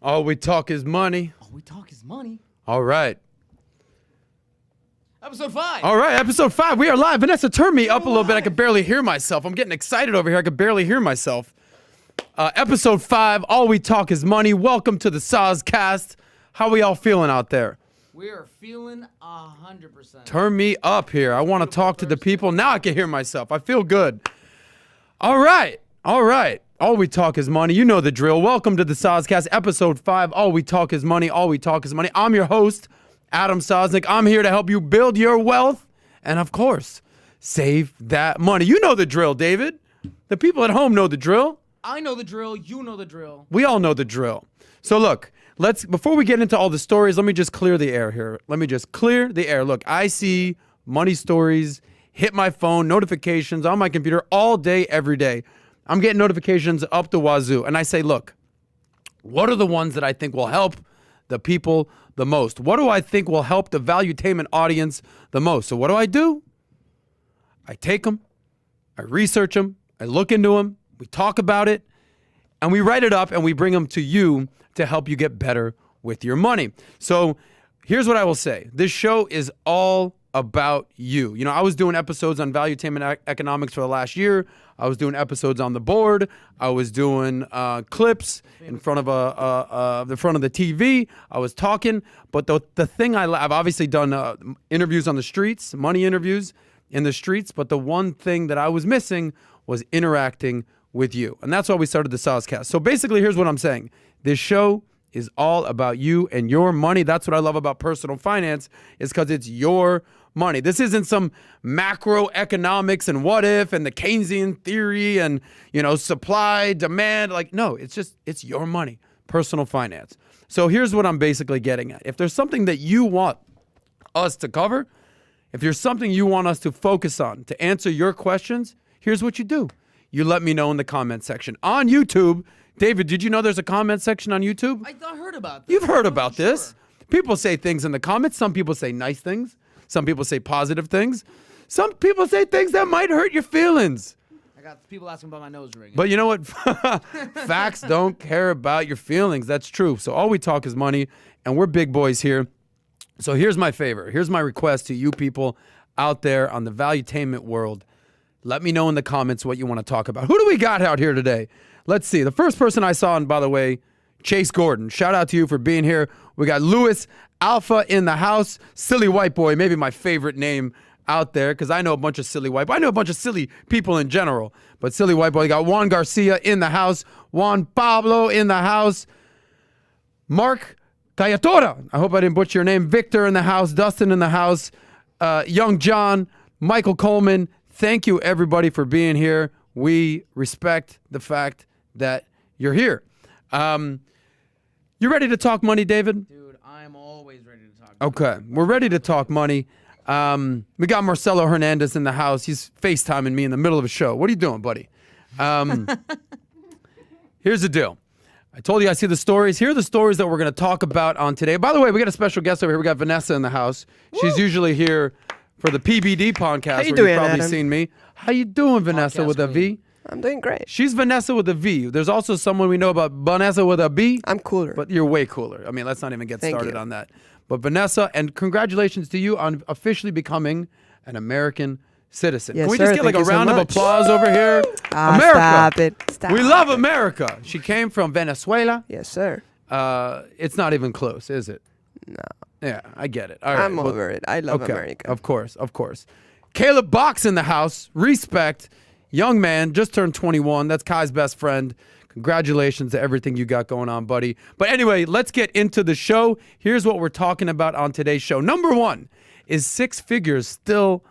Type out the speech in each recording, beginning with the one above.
All we talk is money. All we talk is money. All right. Episode 5. All right, episode 5. We are live. Vanessa, turn me up a little bit. I could barely hear myself. I'm getting excited over here. I could barely hear myself. Episode 5, All We Talk is Money. Welcome to the SOSCAST. How we all feeling out there? We are feeling 100%. Turn me up here. I want to talk to the people. Now I can hear myself. I feel good. All right. All right. All we talk is money. You know the drill. Welcome to the SOSCAST, episode 5. All we talk is money. All we talk is money. I'm your host, Adam Sosnick. I'm here to help you build your wealth and, of course, save that money. You know the drill, David. The people at home know the drill. I know the drill. You know the drill. We all know the drill. So look, before we get into all the stories, let me just clear the air here. Let me just clear the air. Look, I see money stories hit my phone, notifications on my computer all day, every day. I'm getting notifications up the wazoo. And I say, look, what are the ones that I think will help the people the most? What do I think will help the valuetainment audience the most? So what do? I take them, I research them, I look into them, we talk about it, and we write it up and we bring them to you to help you get better with your money. So here's what I will say. This show is all about you. You know, I was doing episodes on valuetainment economics for the last year. I was doing episodes on the board. I was doing clips in front of the front of the TV. I was talking, but the thing I've obviously done interviews on the streets, money interviews in the streets, but the one thing that I was missing was interacting with you. And that's why we started the SOSCAST. So basically, here's what I'm saying. This show is all about you and your money. That's what I love about personal finance, is because it's your money. This isn't some macroeconomics and what if and the Keynesian theory and, you know, supply, demand. Like, no, it's your money, personal finance. So here's what I'm basically getting at. If there's something that you want us to cover, if there's something you want us to focus on to answer your questions, here's what you do. You let me know in the comment section. On YouTube, David, did you know there's a comment section on YouTube? I heard about this. You've heard about this. People say things in the comments. Some people say nice things. Some people say positive things. Some people say things that might hurt your feelings. I got people asking about my nose ring. But you know what? Facts don't care about your feelings. That's true. So all we talk is money, and we're big boys here. So here's my favor. Here's my request to you people out there on the valuetainment world. Let me know in the comments what you want to talk about. Who do we got out here today? Let's see. The first person I saw, and by the way, Chase Gordon. Shout out to you for being here. We got Louis Alpha in the house. Silly white boy, maybe my favorite name out there, because I know a bunch of silly white boy. I know a bunch of silly people in general, but silly white boy. You got Juan Garcia in the house. Juan Pablo in the house. Mark Tayatora. I hope I didn't butcher your name. Victor in the house. Dustin in the house. Young John. Michael Coleman. Thank you, everybody, for being here. We respect the fact that you're here. You ready to talk money, David? Dude, I'm always ready to talk. Okay, we're ready to talk money. We got Marcelo Hernandez in the house. He's FaceTiming me in the middle of a show. What are you doing, buddy? Here's the deal. I told you I see the stories. Here are the stories that we're going to talk about on today. By the way, we got a special guest over here. We got Vanessa in the house. Woo! She's usually here for the PBD podcast. How you where doing, you've probably Adam? seen me. How you doing, Vanessa, Podcast with a V? I'm doing great. She's Vanessa with a V. There's also someone we know about Vanessa with a B. I'm cooler. But you're way cooler. I mean, let's not even get Thank started you. on that. But Vanessa, and congratulations to you on officially becoming an American citizen. Yes, Can we sir. just get like Thank a you so round of much. applause over here? Ah, America. Stop it. Stop We love it. America. She came from Venezuela. Yes, sir. It's not even close, is it? No. Yeah, I get it. All right. I'm over it. I love okay. America. Of course, of course. Caleb Box in the house. Respect. Young man, just turned 21. That's Kai's best friend. Congratulations to everything you got going on, buddy. But anyway, let's get into the show. Here's what we're talking about on today's show. Number one, is 6 figures still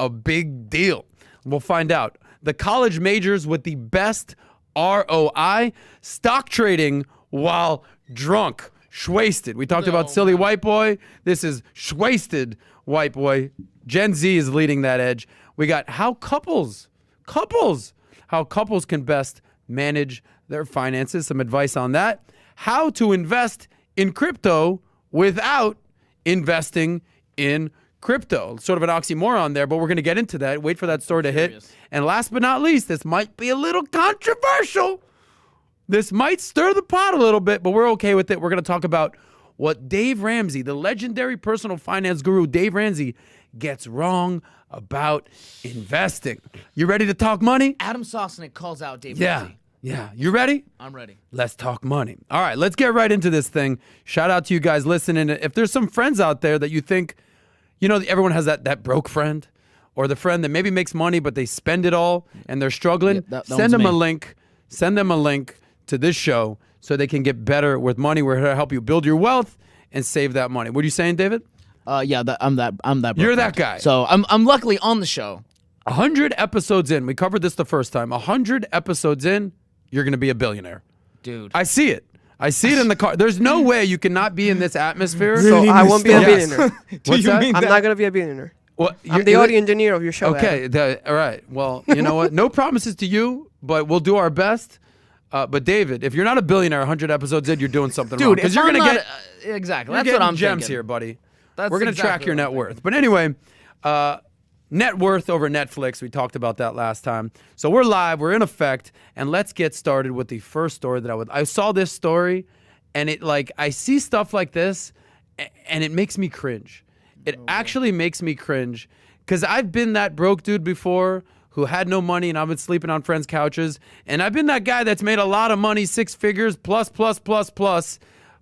a big deal? We'll find out. The college majors with the best ROI, stock trading while drunk, shwasted. We talked about silly white boy. This is shwasted white boy. Gen Z is leading that edge. We got how couples can best manage their finances. Some advice on that. How to invest in crypto without investing in crypto. Sort of an oxymoron there, but we're going to get into that. Wait for that story to hit. And last but not least, this might be a little controversial. This might stir the pot a little bit, but we're okay with it. We're going to talk about what Dave Ramsey, the legendary personal finance guru Dave Ramsey, gets wrong about investing. You ready to talk money? Adam Sosnick calls out Dave Yeah. Ramsey. Yeah. You ready? I'm ready. Let's talk money. All right, let's get right into this thing. Shout out to you guys listening. If there's some friends out there that you think, everyone has that broke friend or the friend that maybe makes money, but they spend it all and they're struggling, Yeah, that send one's them a me. link. Send them a link to this show so they can get better with money. We're here to help you build your wealth and save that money. What are you saying, David? Yeah, I'm that. broke You're that guy. guy. So I'm luckily on the show. 100 episodes in. We covered this the first time. 100 episodes in, you're going to be a billionaire. Dude. I see it. I see it in the car. There's no way you cannot be in this atmosphere. So I won't be a Yes. billionaire. What's that? I'm not gonna be a billionaire. Well, I'm the audio engineer of your show. Okay. Adam. All right. Well, you know what? No promises to you, but we'll do our best. But David, if you're not a billionaire 100 episodes in, you're doing something wrong. Dude, Because if you're I'm going to not, get exactly. you're That's what getting I'm gems thinking. here, buddy. That's We're going to exactly track your what net I'm worth. But anyway, net worth over Netflix. We talked about that last time. So we're live. We're in effect. And let's get started with the first story that I saw this story, and I see stuff like this, and it makes me cringe. It actually makes me cringe because I've been that broke dude before who had no money, and I've been sleeping on friends' couches. And I've been that guy that's made a lot of money, 6 figures, plus.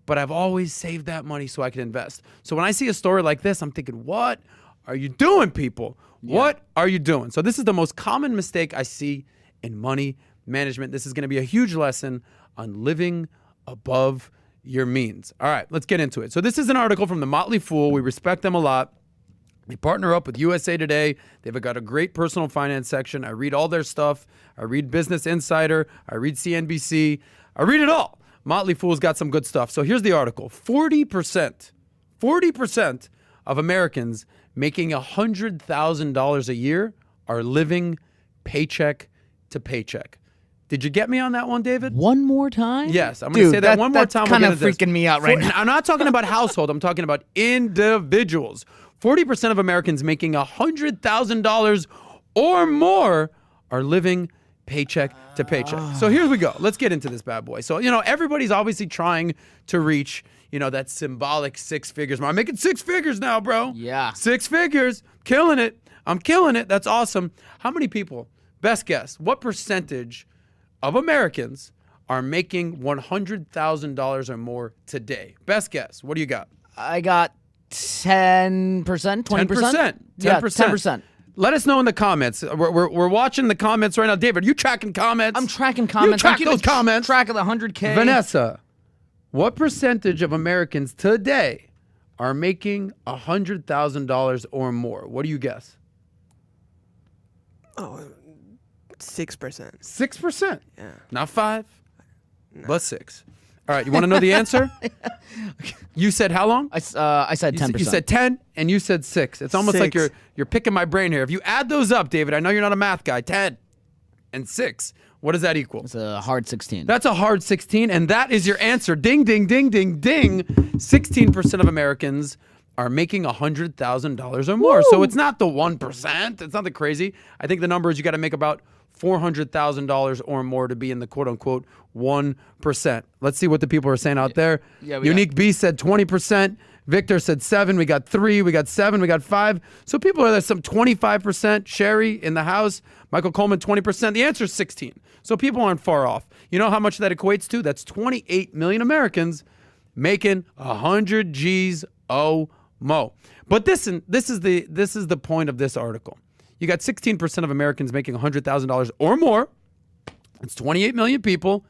But I've always saved that money so I can invest. So when I see a story like this, I'm thinking, what are you doing, people? What are you doing? So this is the most common mistake I see in money management. This is going to be a huge lesson on living above your means. All right, let's get into it. So this is an article from The Motley Fool. We respect them a lot. They partner up with USA Today. They've got a great personal finance section. I read all their stuff. I read Business Insider. I read CNBC. I read it all. Motley Fool's got some good stuff. So here's the article. 40% of Americans making $100,000 a year are living paycheck to paycheck. Did you get me on that one, David? One more time? Yes, I'm going to say that one more time. That's kind of freaking me out right now. I'm not talking about household. I'm talking about individuals. 40% of Americans making $100,000 or more are living paycheck to paycheck. So here we go. Let's get into this bad boy. So, everybody's obviously trying to reach, that symbolic 6 figures. I'm making 6 figures now, bro. Yeah. 6 figures. Killing it. I'm killing it. That's awesome. How many people, best guess, what percentage of Americans are making $100,000 or more today? Best guess. What do you got? I got 10%, 20%? 10%. Yeah, 10%. Let us know in the comments. We're watching the comments right now. David, are you tracking comments? I'm tracking comments. You I'm track keeping those comments. track of the 100K. Vanessa, what percentage of Americans today are making $100,000 or more? What do you guess? Oh, 6%. 6%. Yeah. Not 5, but 6. All right, you want to know the answer? You said how long? I said 10%. You said 10 and you said 6. It's almost like 6. you're picking my brain here. If you add those up, David, I know you're not a math guy. 10 and 6. What does that equal? It's a hard 16. That's a hard 16, and that is your answer. Ding, ding, ding, ding, ding. 16% of Americans are making $100,000 or more. So it's not the 1%. It's not the crazy. I think the number is you got to make about $400,000 or more to be in the quote-unquote 1%. Let's see what the people are saying out there. Yeah, we Unique B said 20%. Victor said 7. We got 3. We got 7. We got 5. So people are there. Some 25%. Sherry in the house. Michael Coleman 20%. The answer is 16. So people aren't far off. You know how much that equates to? That's 28 million Americans making 100 G's o mo. But this is the point of this article. You got 16% of Americans making $100,000 or more. It's 28 million people.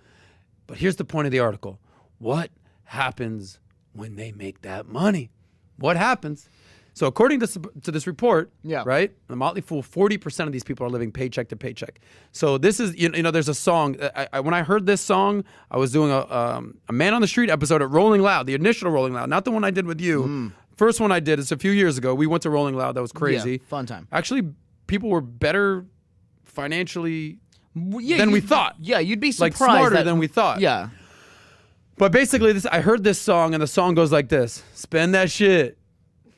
But here's the point of the article. What happens when they make that money? What happens? So according to this report, right, the Motley Fool, 40% of these people are living paycheck to paycheck. So this is, there's a song. When I heard this song, I was doing a Man on the Street episode at Rolling Loud, the initial Rolling Loud, not the one I did with you. First one I did is a few years ago. We went to Rolling Loud. That was crazy. Yeah, fun time. Actually, people were better financially than we thought. Yeah, you'd be surprised. Like smarter than we thought. Yeah. But basically, I heard this song, and the song goes like this. Spend that shit.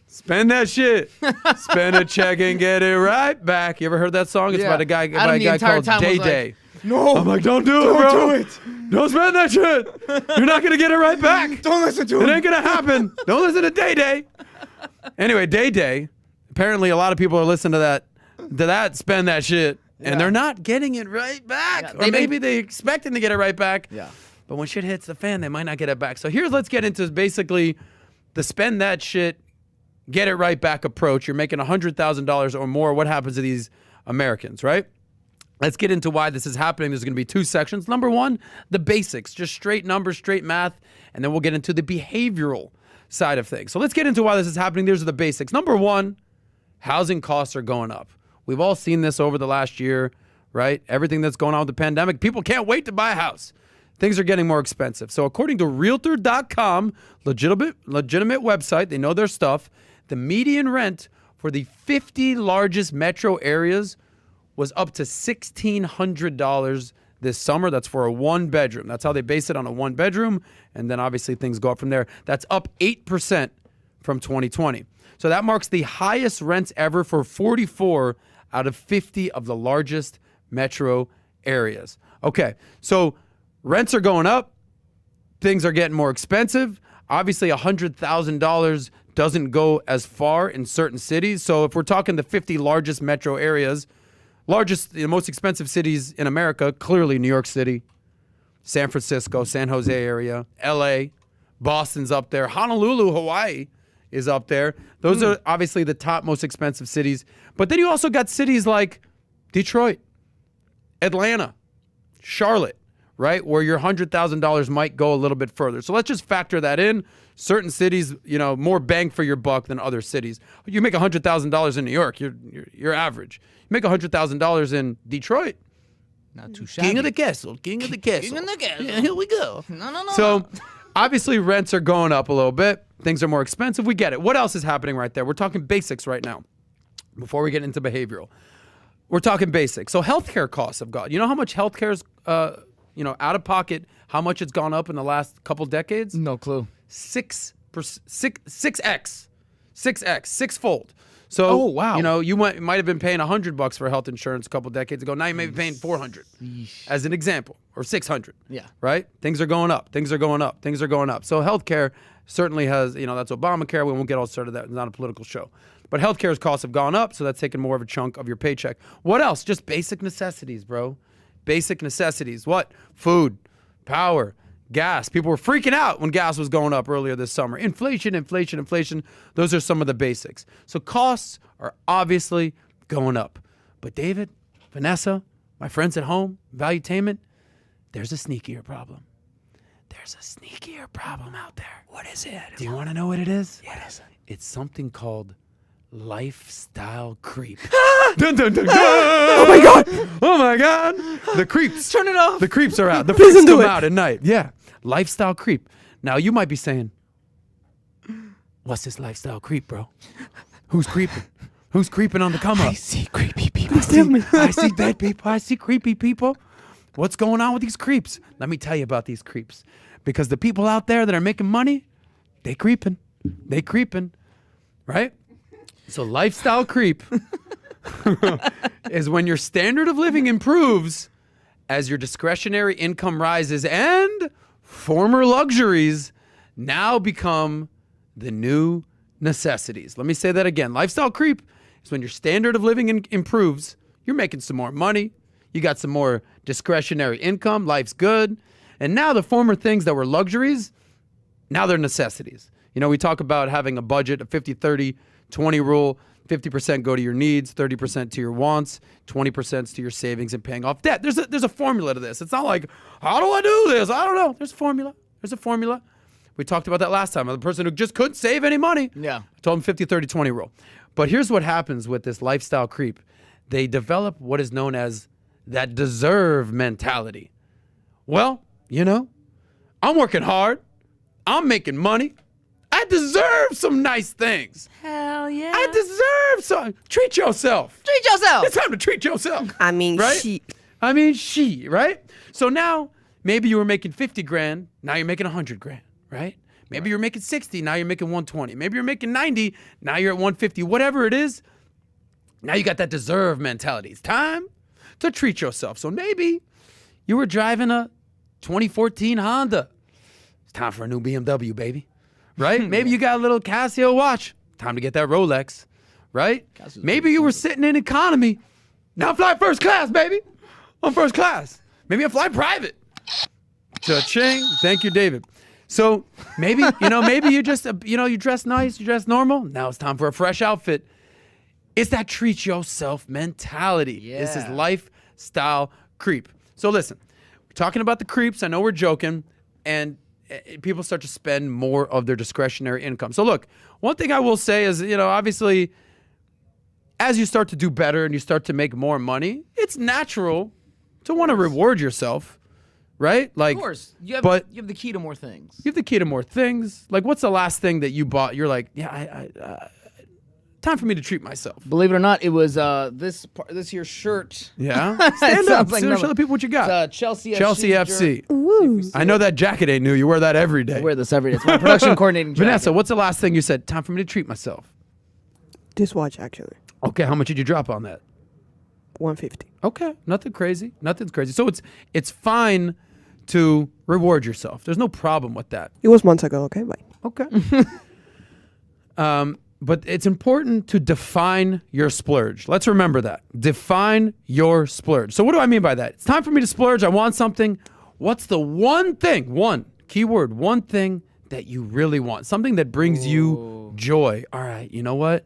Spend that shit. Spend a check and get it right back. You ever heard that song? It's Yeah. by a guy Adam the entire called time Day was like, Day. No. I'm like, don't do it, bro. Don't spend that shit. You're not going to get it right back. Don't listen to It ain't going to happen. Don't listen to Day Day. Anyway, Day Day, apparently a lot of people are listening to that spend that shit, and they're not getting it right back. Yeah, or maybe they're expecting to get it right back. Yeah. But when shit hits the fan, they might not get it back. So let's get into basically the spend that shit, get it right back approach. You're making $100,000 or more. What happens to these Americans, right? Let's get into why this is happening. There's going to be two sections. Number one, the basics, just straight numbers, straight math, and then we'll get into the behavioral side of things. So let's get into why this is happening. These are the basics. Number one, housing costs are going up. We've all seen this over the last year, right? Everything that's going on with the pandemic, people can't wait to buy a house. Things are getting more expensive. So according to Realtor.com, legitimate website, they know their stuff, the median rent for the 50 largest metro areas was up to $1,600 this summer. That's for a one-bedroom. That's how they base it, on a one-bedroom, and then obviously things go up from there. That's up 8% from 2020. So that marks the highest rents ever for 44 out of 50 of the largest metro areas. Okay, so rents are going up. Things are getting more expensive. Obviously, $100,000 doesn't go as far in certain cities. So if we're talking the 50 largest metro areas, the most expensive cities in America, clearly New York City, San Francisco, San Jose area, LA, Boston's up there, Honolulu, Hawaii is up there. Those are obviously the top most expensive cities. But then you also got cities like Detroit, Atlanta, Charlotte, right? Where your $100,000 might go a little bit further. So let's just factor that in. Certain cities, more bang for your buck than other cities. You make $100,000 in New York, you're average. You make $100,000 in Detroit, not too shabby. King of the castle. King of the castle. Yeah, here we go. No. So obviously rents are going up a little bit. Things are more expensive. We get it. What else is happening right there? We're talking basics right now before we get into behavioral. We're talking basics. So healthcare costs have gone. You know how much healthcare is, out of pocket, how much it's gone up in the last couple decades? No clue. 6x, sixfold. So, wow. You might have been paying $100 for health insurance a couple decades ago. Now you may be paying $400, as an example, or $600. Yeah. Right? Things are going up. Things are going up. Things are going up. So healthcare certainly has, that's Obamacare. We won't get all started that. It's not a political show. But healthcare's costs have gone up, so that's taking more of a chunk of your paycheck. What else? Just basic necessities, bro. Basic necessities. What? Food, power, gas. People were freaking out when gas was going up earlier this summer. Inflation. Those are some of the basics. So costs are obviously going up. But David, Vanessa, my friends at home, Valuetainment, there's a sneakier problem. There's a sneakier problem out there. What is it? Do you want to know what it is? What is it? It's something called lifestyle creep. Dun, dun, dun, dun. Oh my God! Oh my God! The creeps. Turn it off. The creeps are out. The Please freaks don't do come it. out at night. Yeah, lifestyle creep. Now you might be saying, "What's this lifestyle creep, bro? Who's creeping? Who's creeping on the come up?" I see creepy people. I see dead people. I see creepy people. What's going on with these creeps? Let me tell you about these creeps. Because the people out there that are making money, they creeping. They creeping, right? So lifestyle creep is when your standard of living improves as your discretionary income rises and former luxuries now become the new necessities. Let me say that again. Lifestyle creep is when your standard of living improves. You're making some more money. You got some more discretionary income. Life's good. And now the former things that were luxuries, now they're necessities. We talk about having a budget, a 50-30-20 rule. 50% go to your needs, 30% to your wants, 20% to your savings and paying off debt. There's a formula to this. It's not like, how do I do this? I don't know. There's a formula. There's a formula. We talked about that last time. The person who just couldn't save any money. Yeah. I told him 50-30-20 rule. But here's what happens with this lifestyle creep. They develop what is known as that deserve mentality. Well, I'm working hard. I'm making money. I deserve some nice things. Hell yeah. I deserve some. Treat yourself. Treat yourself. It's time to treat yourself. I mean, Right? Right? So now, maybe you were making 50 grand. Now you're making 100 grand, right? Maybe you're making 60. Now you're making 120. Maybe you're making 90. Now you're at 150. Whatever it is, now you got that deserve mentality. It's time to treat yourself. So maybe you were driving a 2014 Honda. It's time for a new BMW, baby. Right? Maybe you got a little Casio watch. Time to get that Rolex. Right? Maybe you were sitting in economy. Now I'm flying first class, baby. I'm first class. Maybe I'm flying private. Cha-ching. Thank you, David. So maybe, maybe you just, you dress nice, you dress normal. Now it's time for a fresh outfit. It's that treat yourself mentality. Yeah. This is lifestyle creep. So listen, we're talking about the creeps. I know we're joking. And people start to spend more of their discretionary income. So look, one thing I will say is, obviously, as you start to do better and you start to make more money, it's natural to want to reward yourself, right? Like, Of course. You have the key to more things. You have the key to more things. Like, what's the last thing that you bought? You're like, yeah, time for me to treat myself. Believe it or not, it was this here shirt. Yeah? Stand up. Like Show the people what you got. It's Chelsea FC. Chelsea FC. Woo. I know that jacket ain't new. You wear that every day. I wear this every day. It's my production coordinating jacket. Vanessa, what's the last thing you said? Time for me to treat myself. This watch, actually. Okay, how much did you drop on that? 150. Okay, nothing crazy. Nothing's crazy. So it's fine to reward yourself. There's no problem with that. It was months ago. Okay, bye. Okay. But it's important to define your splurge. Let's remember that. Define your splurge. So what do I mean by that? It's time for me to splurge. I want something. What's the one thing, one thing that you really want? Something that brings you joy. All right, you know what?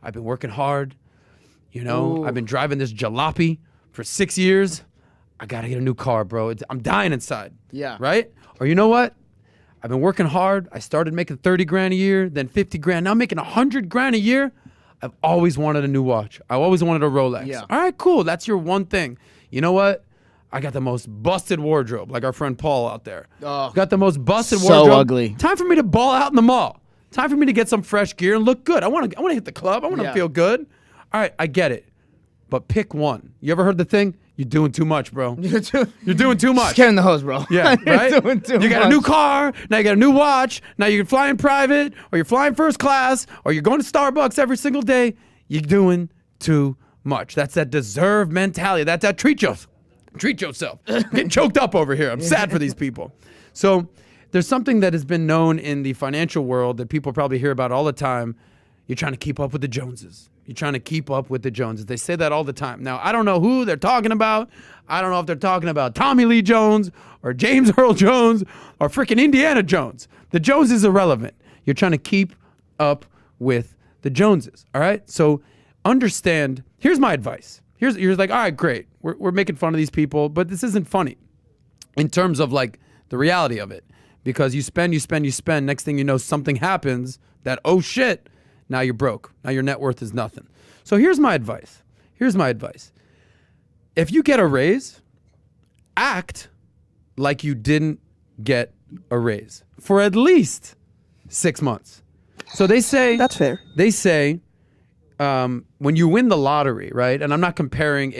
I've been working hard. I've been driving this jalopy for 6 years. I got to get a new car, bro. I'm dying inside. Yeah. Right? Or you know what? I've been working hard. I started making 30 grand a year, then 50 grand. Now I'm making 100 grand a year. I've always wanted a new watch. I always wanted a Rolex. Yeah. All right, cool. That's your one thing. You know what? I got the most busted wardrobe, like our friend Paul out there. Oh, got the most busted so wardrobe. ugly. Time for me to ball out in the mall. Time for me to get some fresh gear and look good. I want to hit the club. I want to feel good. All right, I get it. But pick one. You ever heard the thing? You're doing too much, bro. You're doing too much. Just carrying the hose, bro. Yeah, right? You're doing too you got much. a new car, now you got a new watch, now you can fly in private, or you're flying first class, or you're going to Starbucks every single day. You're doing too much. That's that deserve mentality. That's that treat yourself. Treat yourself. I'm getting choked up over here. I'm sad for these people. So there's something that has been known in the financial world that people probably hear about all the time. You're trying to keep up with the Joneses. You're trying to keep up with the Joneses. They say that all the time. Now, I don't know who they're talking about. I don't know if they're talking about Tommy Lee Jones or James Earl Jones or freaking Indiana Jones. The Jones is irrelevant. You're trying to keep up with the Joneses, all right? So understand, here's my advice. You're like, all right, great. We're making fun of these people, but this isn't funny in terms of like the reality of it. Because you spend. Next thing you know, something happens that, oh shit, now you're broke. Now your net worth is nothing. So here's my advice. If you get a raise, act like you didn't get a raise for at least 6 months. So they say... That's fair. They say when you win the lottery, right? And I'm not comparing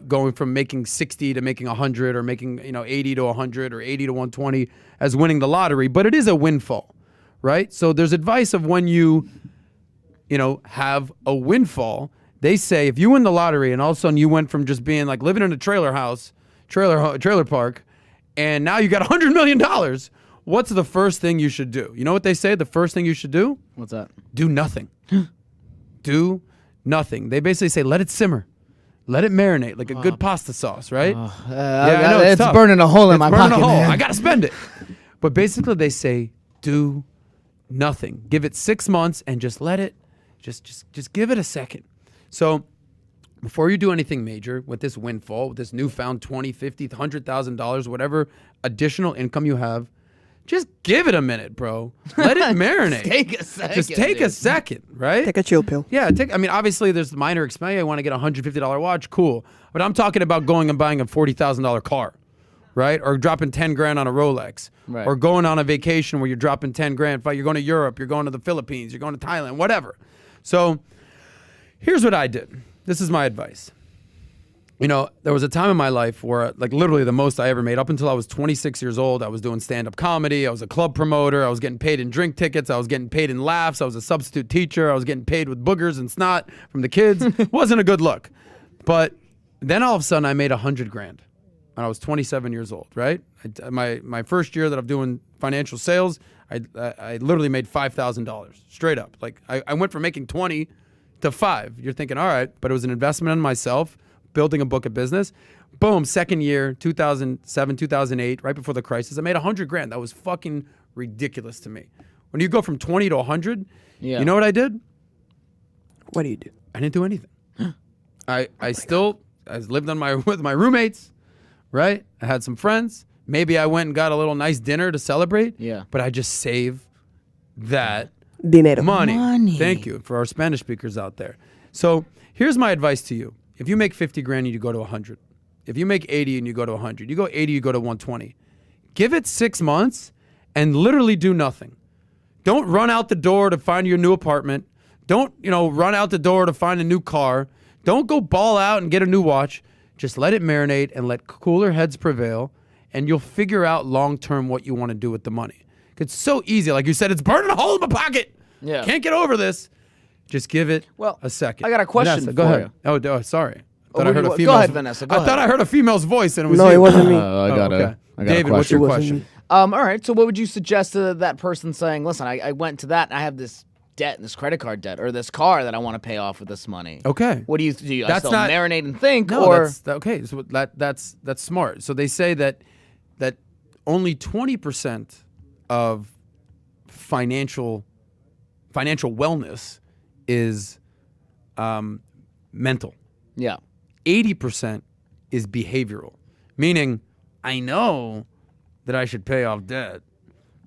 going from making 60 to making 100 or making 80 to 100 or 80 to 120 as winning the lottery, but it is a windfall. Right? So there's advice of when you have a windfall. They say if you win the lottery and all of a sudden you went from just being like living in a trailer park, and now you got $100 million, what's the first thing you should do? You know what they say? The first thing you should do? What's that? Do nothing. Do nothing. They basically say let it simmer. Let it marinate like a good pasta sauce, right? I know, it's tough. burning a hole in my burning pocket, a hole. man. I got to spend it. But basically they say do nothing. Give it 6 months and just let it, just give it a second. So before you do anything major with this windfall, with this newfound $20,000, $50,000, $100,000, whatever additional income you have, just give it a minute, bro. Let it marinate. Take a second. Just take a second, right? Take a chill pill. Yeah, obviously there's minor expense. I want to get a $150 watch, cool. But I'm talking about going and buying a $40,000 car. Right? Or dropping 10 grand on a Rolex. Right. Or going on a vacation where you're dropping 10 grand. You're going to Europe, you're going to the Philippines, you're going to Thailand, whatever. So here's what I did. This is my advice. There was a time in my life where like literally the most I ever made up until I was 26 years old, I was doing stand-up comedy, I was a club promoter, I was getting paid in drink tickets, I was getting paid in laughs, I was a substitute teacher, I was getting paid with boogers and snot from the kids. Wasn't a good look. But then all of a sudden I made 100 grand. when I was 27 years old, right? My first year that I'm doing financial sales, I literally made $5,000 straight up. Like I went from making 20 to 5. You're thinking, all right, but it was an investment in myself, building a book of business. Boom, second year, 2007, 2008, right before the crisis, I made $100,000. That was fucking ridiculous to me. When you go from 20 to 100, you know what I did? What do you do? I didn't do anything. I lived with my roommates, right? I had some friends. Maybe I went and got a little nice dinner to celebrate. Yeah. But I just saved that Dinero. money. Thank you for our Spanish speakers out there. So here's my advice to you. If you make 50 grand and you go to 100, if you make 80 and you go to 100, you go 80, you go to 120. Give it 6 months and literally do nothing. Don't run out the door to find your new apartment. Don't, run out the door to find a new car. Don't go ball out and get a new watch. Just let it marinate and let cooler heads prevail, and you'll figure out long-term what you want to do with the money. It's so easy. Like you said, it's burning a hole in my pocket. Yeah. Can't get over this. Just give it a second. I got a question Vanessa, go for ahead. you. Oh, sorry. Go ahead, Vanessa. Go ahead. I thought I heard a female's voice, and it was No, you. it wasn't me. I got okay. a David, what's your question? All right. So what would you suggest to that person saying, listen, I went to that and I have this debt, this credit card debt, or this car that I want to pay off with this money. Okay. What do you do? I That's still not- marinate and think, No, or that's okay. So that's smart. So they say that only 20% of financial wellness is mental. yeah, 80% is behavioral, meaning I know that I should pay off debt.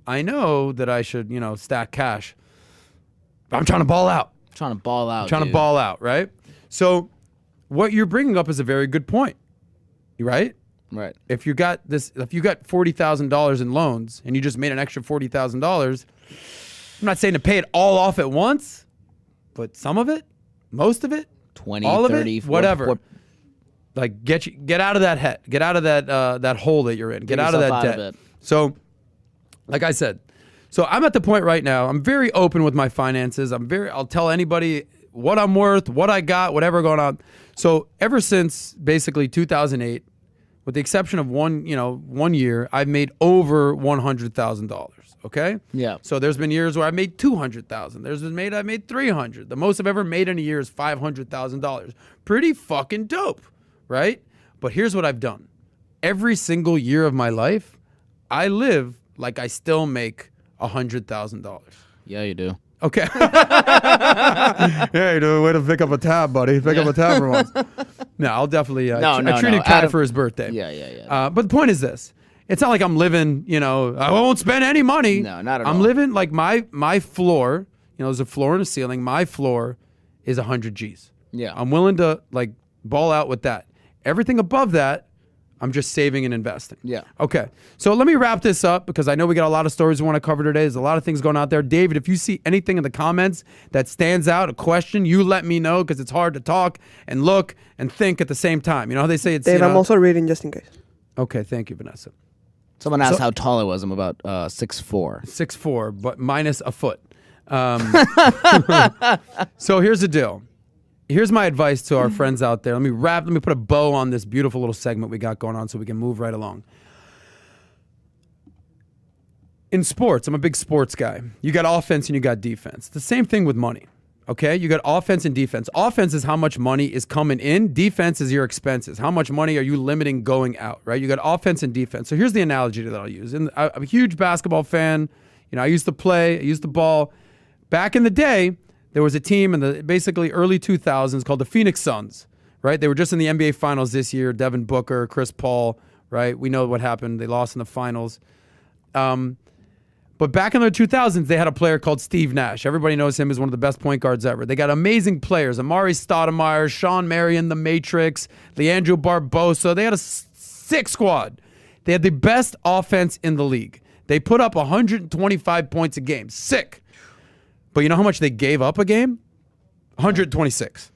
I know that I should, stack cash. But I'm trying to ball out. trying to ball out. Trying to dude. ball out, right? So what you're bringing up is a very good point, right? Right. If you got $40,000 in loans and you just made an extra $40,000, I'm not saying to pay it all off at once, but some of it, most of it, 20, all 30, of it, whatever. Like get out of that get out of that hole that you're in. Get out of that debt. So, like I said, so I'm at the point right now. I'm very open with my finances. I'll tell anybody what I'm worth, what I got, whatever going on. So ever since basically 2008, with the exception of one year, I've made over $100,000. Okay. Yeah. So there's been years where I made $200,000. I made $300,000. The most I've ever made in a year is $500,000. Pretty fucking dope, right? But here's what I've done. Every single year of my life, I live like I still make $100,000. Yeah, you do. Okay. Yeah, you do. Way to pick up a tab, buddy. Pick up a tab for once. No, I'll definitely. I treated Kat for his birthday. Yeah. But the point is this: it's not like I'm living. I won't spend any money. No, not at all. I'm living like my floor. There's a floor and a ceiling. My floor is 100 G's. Yeah. I'm willing to ball out with that. Everything above that, I'm just saving and investing. Yeah. Okay. So let me wrap this up because I know we got a lot of stories we want to cover today. There's a lot of things going out there. David, if you see anything in the comments that stands out, a question, you let me know because it's hard to talk and look and think at the same time. You know how they say it's... Dave, I'm also reading just in case. Okay. Thank you, Vanessa. Someone asked how tall I was. I'm about 6'4". 6'4", but minus a foot. So here's the deal. Here's my advice to our friends out there. Let me put a bow on this beautiful little segment we got going on so we can move right along. In sports, I'm a big sports guy. You got offense and you got defense. The same thing with money, okay? You got offense and defense. Offense is how much money is coming in. Defense is your expenses. How much money are you limiting going out, right? You got offense and defense. So here's the analogy that I'll use. I'm a huge basketball fan. I used to play. I used the ball. Back in the day, there was a team in the basically early 2000s called the Phoenix Suns, right? They were just in the NBA Finals this year. Devin Booker, Chris Paul, right? We know what happened. They lost in the finals. But back in the 2000s, they had a player called Steve Nash. Everybody knows him as one of the best point guards ever. They got amazing players. Amari Stoudemire, Sean Marion, The Matrix, Leandro Barbosa. They had a sick squad. They had the best offense in the league. They put up 125 points a game. Sick. But you know how much they gave up a game? 126.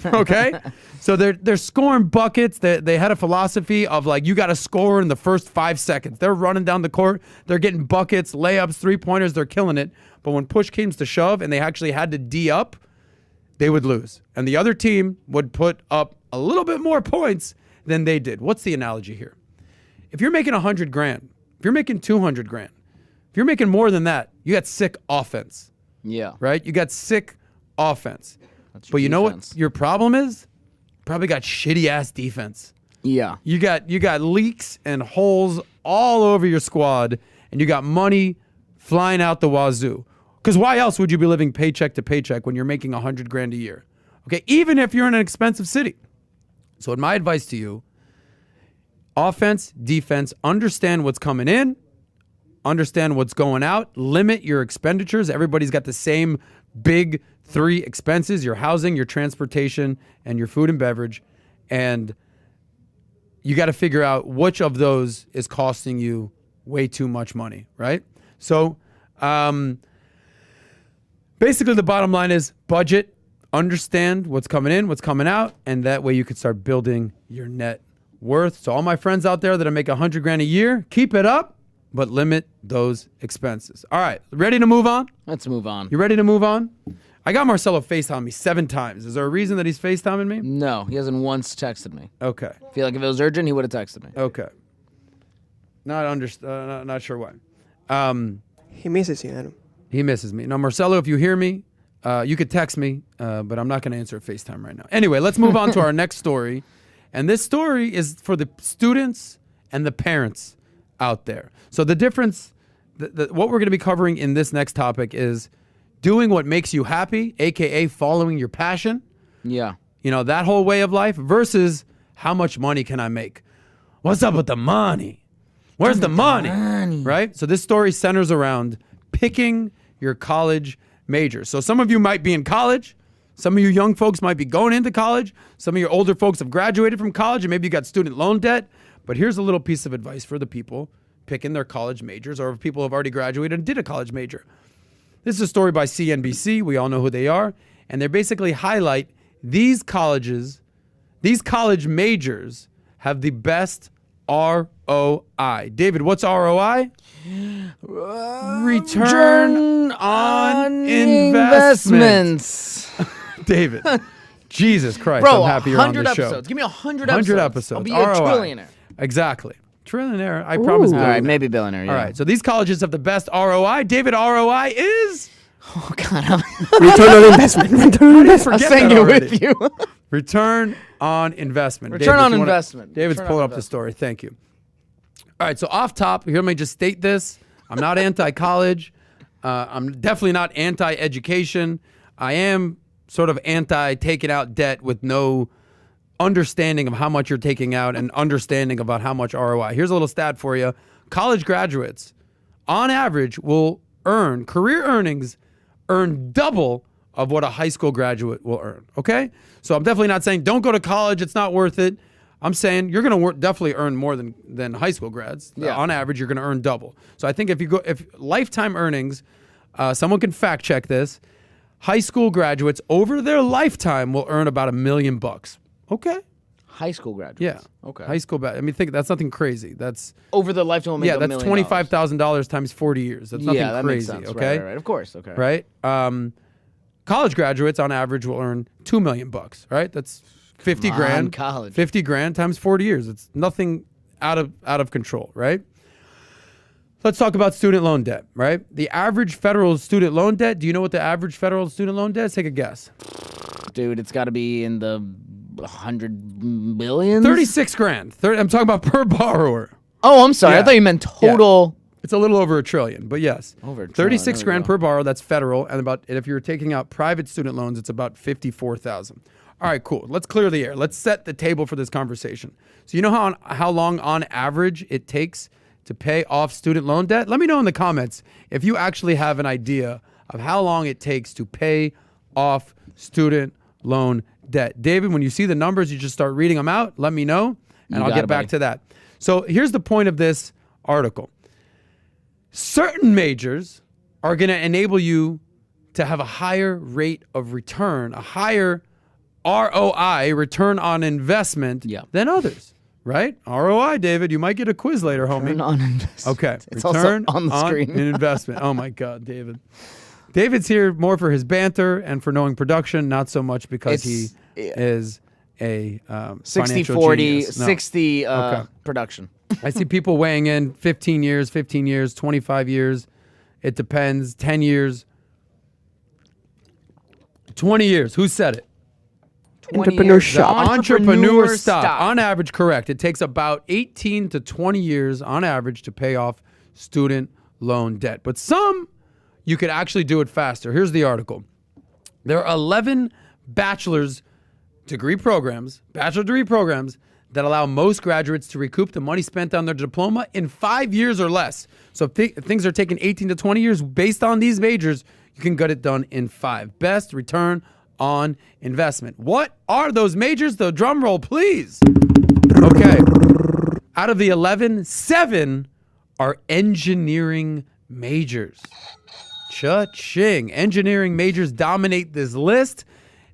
Okay? So they're scoring buckets. They had a philosophy of you got to score in the first 5 seconds. They're running down the court. They're getting buckets, layups, three-pointers. They're killing it. But when push came to shove and they actually had to D up, they would lose. And the other team would put up a little bit more points. than they did. What's the analogy here? If you're making 100 grand, if you're making 200 grand, if you're making more than that, you got sick offense, Yeah. right? You got sick offense. That's But you know what defense. your problem is? Probably got shitty ass defense. Yeah. You got leaks and holes all over your squad, and you got money flying out the wazoo. Because why else would you be living paycheck to paycheck when you're making 100 grand a year? Okay, even if you're in an expensive city. So my advice to you, offense, defense, understand what's coming in, understand what's going out, limit your expenditures. Everybody's got the same big 3 expenses: your housing, your transportation, and your food and beverage. And you got to figure out which of those is costing you way too much money, right? So basically the bottom line is budget, understand what's coming in, what's coming out, and that way you can start building your net worth. So all my friends out there that make 100 grand a year, keep it up, but limit those expenses. All right, ready to move on? Let's move on. You ready to move on? I got Marcelo FaceTime me 7 times. Is there a reason that he's FaceTiming me? No, he hasn't once texted me. Okay. I feel like if it was urgent, he would have texted me. Okay. Not sure why. He misses you, Adam. He misses me. Now, Marcelo, if you hear me, you could text me, but I'm not going to answer FaceTime right now. Anyway, let's move on to our next story. And this story is for the students and the parents out there. So the difference, what we're going to be covering in this next topic is doing what makes you happy, a.k.a. following your passion. Yeah. You know, that whole way of life versus how much money can I make? What's up with the money? Where's the money? Right? So this story centers around picking your college major. So some of you might be in college. Some of you young folks might be going into college. Some of your older folks have graduated from college and maybe you got student loan debt. But here's a little piece of advice for the people picking their college majors or people who have already graduated and did a college major. This is a story by CNBC. We all know who they are. And they basically highlight these college majors have the best ROI. David, what's ROI? Return on investments. David, Jesus Christ, Bro, I'm happy you're on the show. episodes. Give me 100 episodes. 100 episodes. I'll be ROI. a trillionaire. Exactly. Trillionaire. I promise. All right, maybe billionaire. Yeah. All right. So these colleges have the best ROI. David, ROI is Oh God, Return on investment. Return on investment. I'm saying it with you. return on investment. Return David, on if you wanna- investment. David's Return pulling on up the story. Thank you. All right. So off top, here, let me just state this. I'm not anti-college. I'm definitely not anti-education. I am sort of anti-taking out debt with no understanding of how much you're taking out and understanding about how much ROI. Here's a little stat for you. College graduates, on average, will earn, career earnings, earn double of what a high school graduate will earn, okay? So I'm definitely not saying don't go to college, it's not worth it. I'm saying you're going to definitely earn more than high school grads. Yeah. On average, you're going to earn double. So I think if lifetime earnings, someone can fact check this, high school graduates over their lifetime will earn about $1 million. Okay. High school graduates. Yeah. Okay. High school. I mean, think that's nothing crazy. That's Over the lifetime will make yeah. $1 That's million. $25,000 times 40 years. That's nothing Yeah, that crazy. makes sense. Okay. Right. Of course. Okay. Right. College graduates on average will earn $2 million. Right. That's 50 Come on, grand. college. 50 grand times 40 years. It's nothing out of control. Right. Let's talk about student loan debt. Right. The average federal student loan debt. Do you know what the average federal student loan debt is? Take a guess. Dude, it's got to be in the 100 millions. 36 grand. I'm talking about per borrower. Oh, I'm sorry. Yeah. I thought you meant total. It's a little over $1 trillion, but yes. Over $1 trillion, 36 there we grand go. per borrower, that's federal, and if you're taking out private student loans, it's about 54,000. All right, cool. Let's clear the air. Let's set the table for this conversation. So you know how long on average it takes to pay off student loan debt? Let me know in the comments if you actually have an idea of how long it takes to pay off student loan debt. David, when you see the numbers, you just start reading them out. Let me know, and I'll get back to that. So here's the point of this article. Certain majors are going to enable you to have a higher rate of return, a higher ROI, return on investment, than others, right? ROI, David, you might get a quiz later, homie. Return on investment. Okay. It's Return also on the screen. in investment. Oh my God, David. David's here more for his banter and for knowing production, not so much because he is a 60, financial 40, genius. No. 60 Okay. production. I see people weighing in 15 years, 25 years. It depends. 10 years. 20 years. Who said it? 20 Entrepreneur years. stock. Entrepreneur stock. On average, correct. It takes about 18 to 20 years on average to pay off student loan debt. But some, you could actually do it faster. Here's the article. There are 11 bachelor degree programs that allow most graduates to recoup the money spent on their diploma in 5 years or less. So if things are taking 18 to 20 years based on these majors, you can get it done in 5. Best return on investment. What are those majors? The drum roll, please. Okay. Out of the 11, 7 are engineering majors. Cha-ching. Engineering majors dominate this list.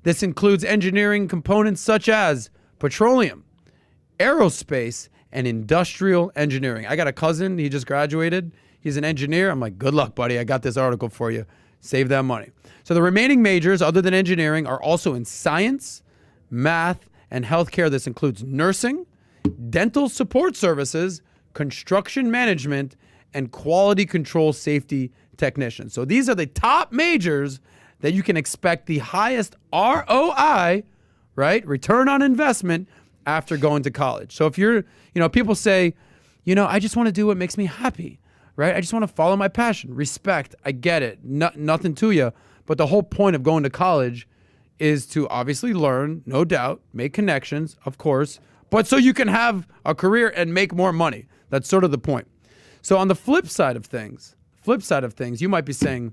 This includes engineering components such as petroleum, aerospace, and industrial engineering. I got a cousin. He just graduated. He's an engineer. I'm like, good luck, buddy. I got this article for you. Save that money. So the remaining majors, other than engineering, are also in science, math, and healthcare. This includes nursing, dental support services, construction management, and quality control safety technician. So these are the top majors that you can expect the highest ROI, right? Return on investment after going to college. So if you're, people say, I just want to do what makes me happy, right? I just want to follow my passion. Respect. I get it. Nothing to you. But the whole point of going to college is to obviously learn, no doubt, make connections, of course, but so you can have a career and make more money. That's sort of the point. So on the flip side of things, you might be saying,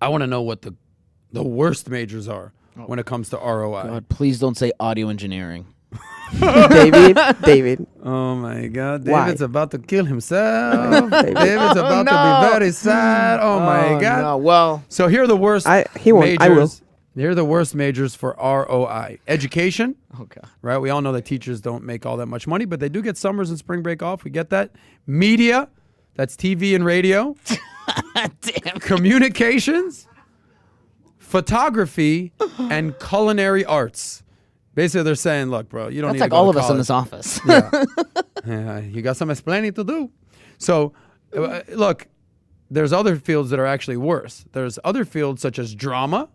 I want to know what the worst majors are when it comes to ROI. God, please don't say audio engineering. David. Oh my God, Why? David's about to kill himself. David's about to be very sad. Oh my God. No. Well, So here are the worst He won't. majors. I will. Here are the worst majors for ROI. Education, okay. right? We all know that teachers don't make all that much money, but they do get summers and spring break off. We get that. Media, that's TV and radio. Damn. Communications, photography, and culinary arts. Basically, they're saying, look, bro, you don't That's need like to go all to of us in college. this office. Yeah, you got some explaining to do. So, look, there's other fields that are actually worse. There's other fields such as drama,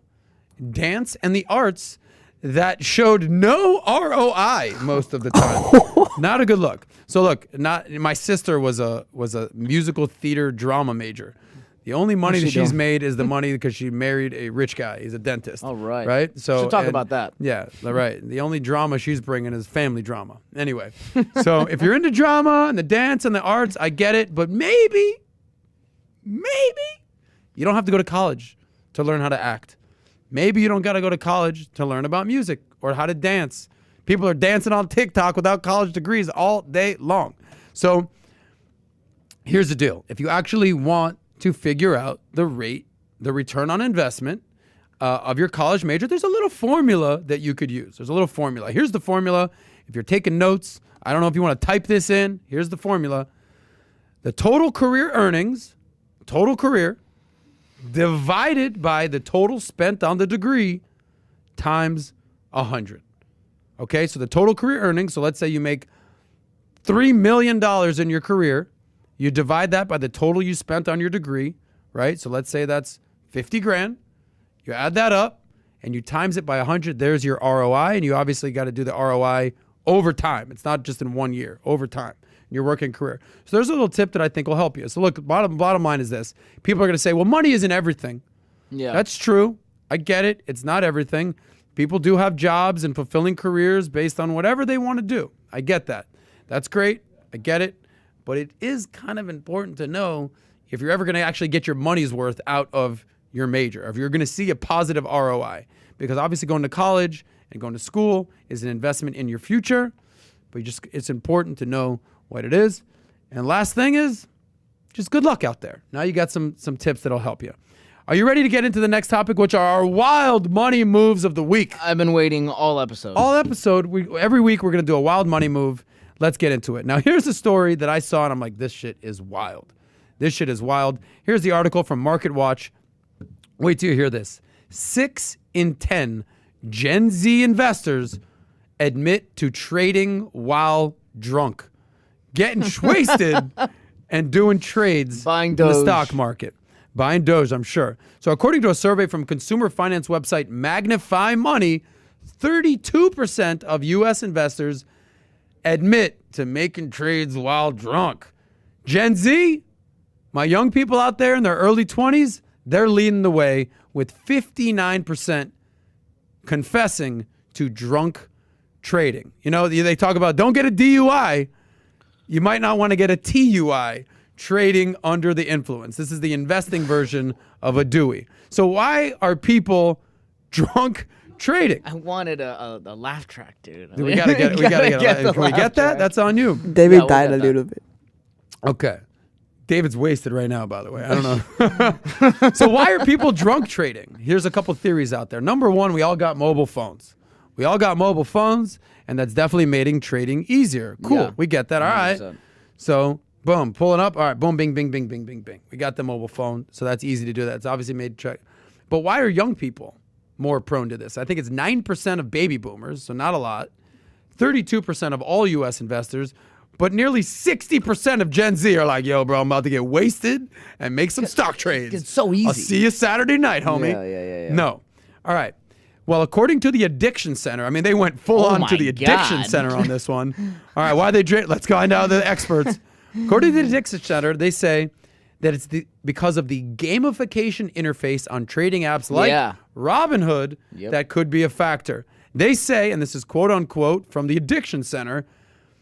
dance, and the arts that showed no ROI most of the time. Not a good look. So look, my sister was a musical theater drama major. The only money that she she's doing? made is the money because she married a rich guy. He's a dentist. Oh, right. Right? So Should talk about that. Yeah, right. The only drama she's bringing is family drama. Anyway, so if you're into drama and the dance and the arts, I get it. But maybe you don't have to go to college to learn how to act. Maybe you don't got to go to college to learn about music or how to dance. People are dancing on TikTok without college degrees all day long. So here's the deal. If you actually want to figure out the return on investment of your college major, there's a little formula that you could use. There's a little formula. Here's the formula. If you're taking notes, I don't know if you want to type this in. Here's the formula. The total career earnings, divided by the total spent on the degree times 100. Okay, so the total career earnings, so let's say you make $3 million in your career. You divide that by the total you spent on your degree, right? So let's say that's 50 grand. You add that up and you times it by 100. There's your ROI. And you obviously got to do the ROI over time. It's not just in 1 year, over time, in your working career. So there's a little tip that I think will help you. So look, bottom line is this. People are going to say, well, money isn't everything. Yeah. That's true. I get it. It's not everything. People do have jobs and fulfilling careers based on whatever they want to do. I get that. That's great. I get it. But it is kind of important to know if you're ever going to actually get your money's worth out of your major, if you're going to see a positive ROI. Because obviously going to college and going to school is an investment in your future, but it's important to know what it is. And last thing is just good luck out there. Now you got some tips that'll help you. Are you ready to get into the next topic, which are our wild money moves of the week? I've been waiting all episode. Every week we're going to do a wild money move. Let's get into it. Now, here's a story that I saw, and I'm like, this shit is wild. This shit is wild. Here's the article from Market Watch. Wait till you hear this. 6 in 10 Gen Z investors admit to trading while drunk, getting wasted, and doing trades Buying in the Doge. stock market. Buying Doge, I'm sure. So according to a survey from consumer finance website Magnify Money, 32% of U.S. investors admit to making trades while drunk. Gen Z, my young people out there in their early 20s, they're leading the way with 59% confessing to drunk trading. You know, they talk about don't get a DUI. You might not want to get a TUI, trading under the influence. This is the investing version of a Dewey. So why are people drunk trading? I wanted a laugh track, dude. We gotta get. We gotta get. the Can we laugh get that? track. That's on you. David Yeah, we'll died get a that. little bit. Okay. David's wasted right now, by the way. I don't know. So why are people drunk trading? Here's a couple theories out there. Number one, we all got mobile phones. We all got mobile phones, and that's definitely making trading easier. Cool. Yeah. We get that. All right. 100%. So boom, pulling up. All right, boom, bing, bing, bing, bing, bing, bing. We got the mobile phone, so that's easy to do that. It's obviously made trade. But why are young people more prone to this? I think it's 9% of baby boomers, so not a lot. 32% of all U.S. investors, but nearly 60% of Gen Z are like, yo, bro, I'm about to get wasted and make some stock trades. It's so easy. I'll see you Saturday night, homie. Yeah. No. All right. Well, according to the Addiction Center, I mean, they went full on to my the Addiction God. Center on this one. All right, why are they drink? Let's find out the experts. According to the Addiction Center, they say that it's because of the gamification interface on trading apps like Robinhood that could be a factor. They say, and this is quote unquote from the Addiction Center,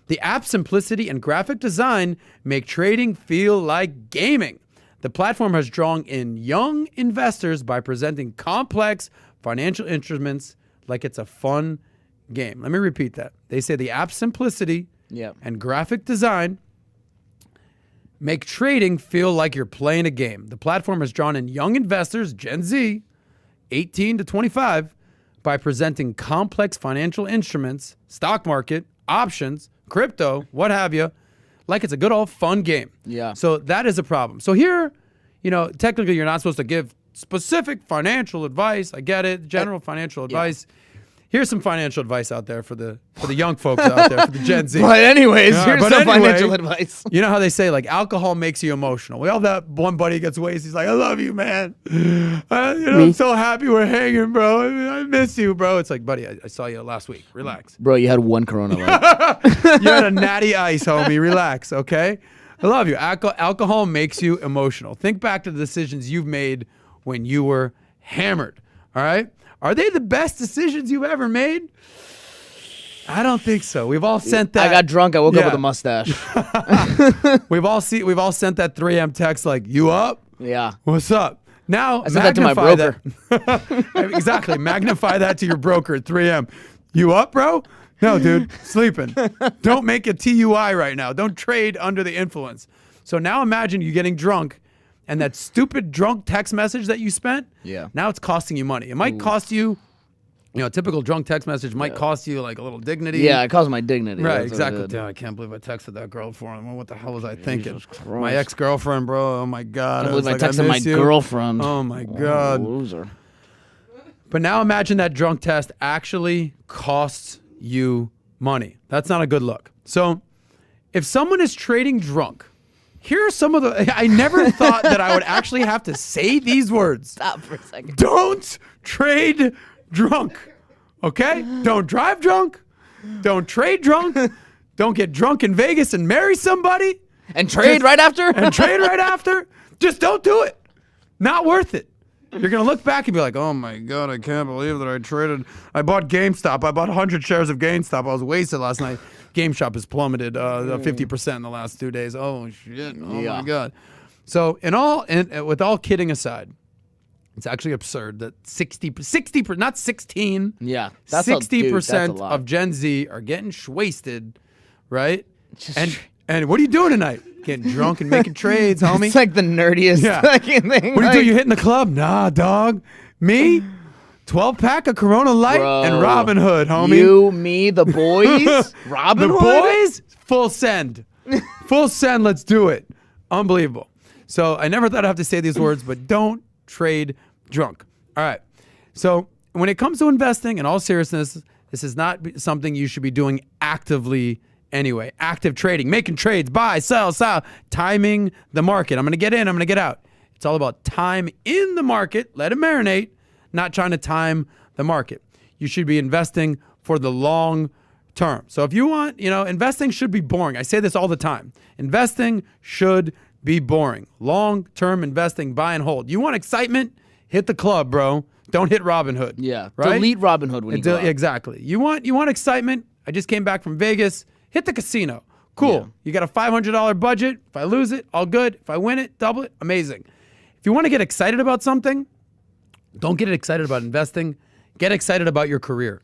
the app's simplicity and graphic design make trading feel like gaming. The platform has drawn in young investors by presenting complex financial instruments like it's a fun game. Let me repeat that. They say the app's simplicity and graphic design make trading feel like you're playing a game. The platform has drawn in young investors, Gen Z, 18 to 25, by presenting complex financial instruments, stock market, options, crypto, what have you, like it's a good old fun game. Yeah. So that is a problem. So here, you know, technically you're not supposed to give specific financial advice. I get it. General financial advice. Here's some financial advice out there for the young folks out there, for the Gen Z. But anyways, here's but some anyway, financial advice. You know how they say, like, alcohol makes you emotional. We all have that one buddy gets wasted. He's like, I love you, man. I'm so happy we're hanging, bro. I miss you, bro. It's like, buddy, I saw you last week. Relax. Bro, you had one Corona Light. You had a natty ice, homie. Relax, okay? I love you. Alcohol makes you emotional. Think back to the decisions you've made when you were hammered, all right? Are they the best decisions you've ever made? I don't think so. We've all sent that. I got drunk. I woke up with a mustache. We've all sent that 3M text like, you up? Yeah. What's up? Now I sent that to my broker. That. Exactly. Magnify that to your broker at 3M. You up, bro? No, dude. Sleeping. Don't make a TUI right now. Don't trade under the influence. So now imagine you getting drunk and that stupid drunk text message that you spent, now it's costing you money. It might cost you, a typical drunk text message might cost you like a little dignity. Yeah, it cost my dignity. Right, That's exactly. what I can't believe I texted that girl for him. What the hell was I thinking? Christ. My ex-girlfriend, bro. Oh, my God. I can't believe I was texted like, my miss you. girlfriend. Oh, my God. Loser. But now imagine that drunk test actually costs you money. That's not a good look. So if someone is trading drunk, here are some of the... I never thought that I would actually have to say these words. Stop for a second. Don't trade drunk, okay? Don't drive drunk. Don't trade drunk. Don't get drunk in Vegas and marry somebody. And trade right after? And trade right after. Just don't do it. Not worth it. You're going to look back and be like, oh, my God, I can't believe that I bought GameStop. I bought 100 shares of GameStop. I was wasted last night. GameStop has plummeted 50% in the last 2 days. Oh, shit. Oh, my God. So with all kidding aside, it's actually absurd that 60, not 16, Yeah. 60% of Gen Z are getting wasted, right? And what are you doing tonight? Getting drunk and making trades, homie. It's like the nerdiest fucking thing. What do you do? You hitting the club? Nah, dog. Me? 12-pack of Corona Light and Robinhood, homie. You, me, the boys, Robinhood? The boys? Full send. Full send. Let's do it. Unbelievable. So I never thought I'd have to say these words, but don't trade drunk. All right. So when it comes to investing, in all seriousness, This is not something you should be doing actively anyway. Active trading, making trades, buy, sell, timing the market. I'm going to get in, I'm going to get out. It's all about time in the market. Let it marinate, not trying to time the market. You should be investing for the long term. So if you want, investing should be boring. I say this all the time. Investing should be boring. Long-term investing, buy and hold. You want excitement? Hit the club, bro. Don't hit Robinhood. Yeah. Right? Delete Robinhood when you go out. Exactly. You want excitement? I just came back from Vegas. Hit the casino. Cool. Yeah. You got a $500 budget. If I lose it, all good. If I win it, double it. Amazing. If you want to get excited about something, don't get excited about investing. Get excited about your career.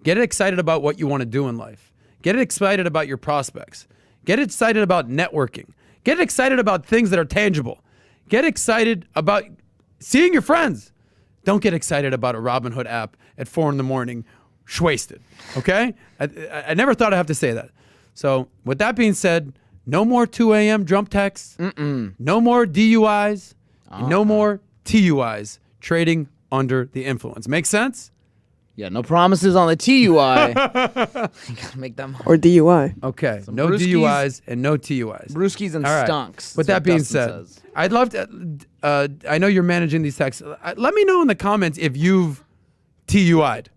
Get excited about what you want to do in life. Get excited about your prospects. Get excited about networking. Get excited about things that are tangible. Get excited about seeing your friends. Don't get excited about a Robinhood app at 4 a.m, shwasted. Okay? I never thought I'd have to say that. So with that being said, no more 2 a.m. jump texts. No more DUIs. And no more TUIs. Trading under the influence. Make sense? Yeah, no promises on the TUI. You gotta make them. Or DUI. Okay. Some No brewskis. DUIs and no TUIs. Brewskis and All right. stunks. With That's that what being Dustin said, says. I'd love to. I know you're managing these texts. Let me know in the comments if you've TUI'd.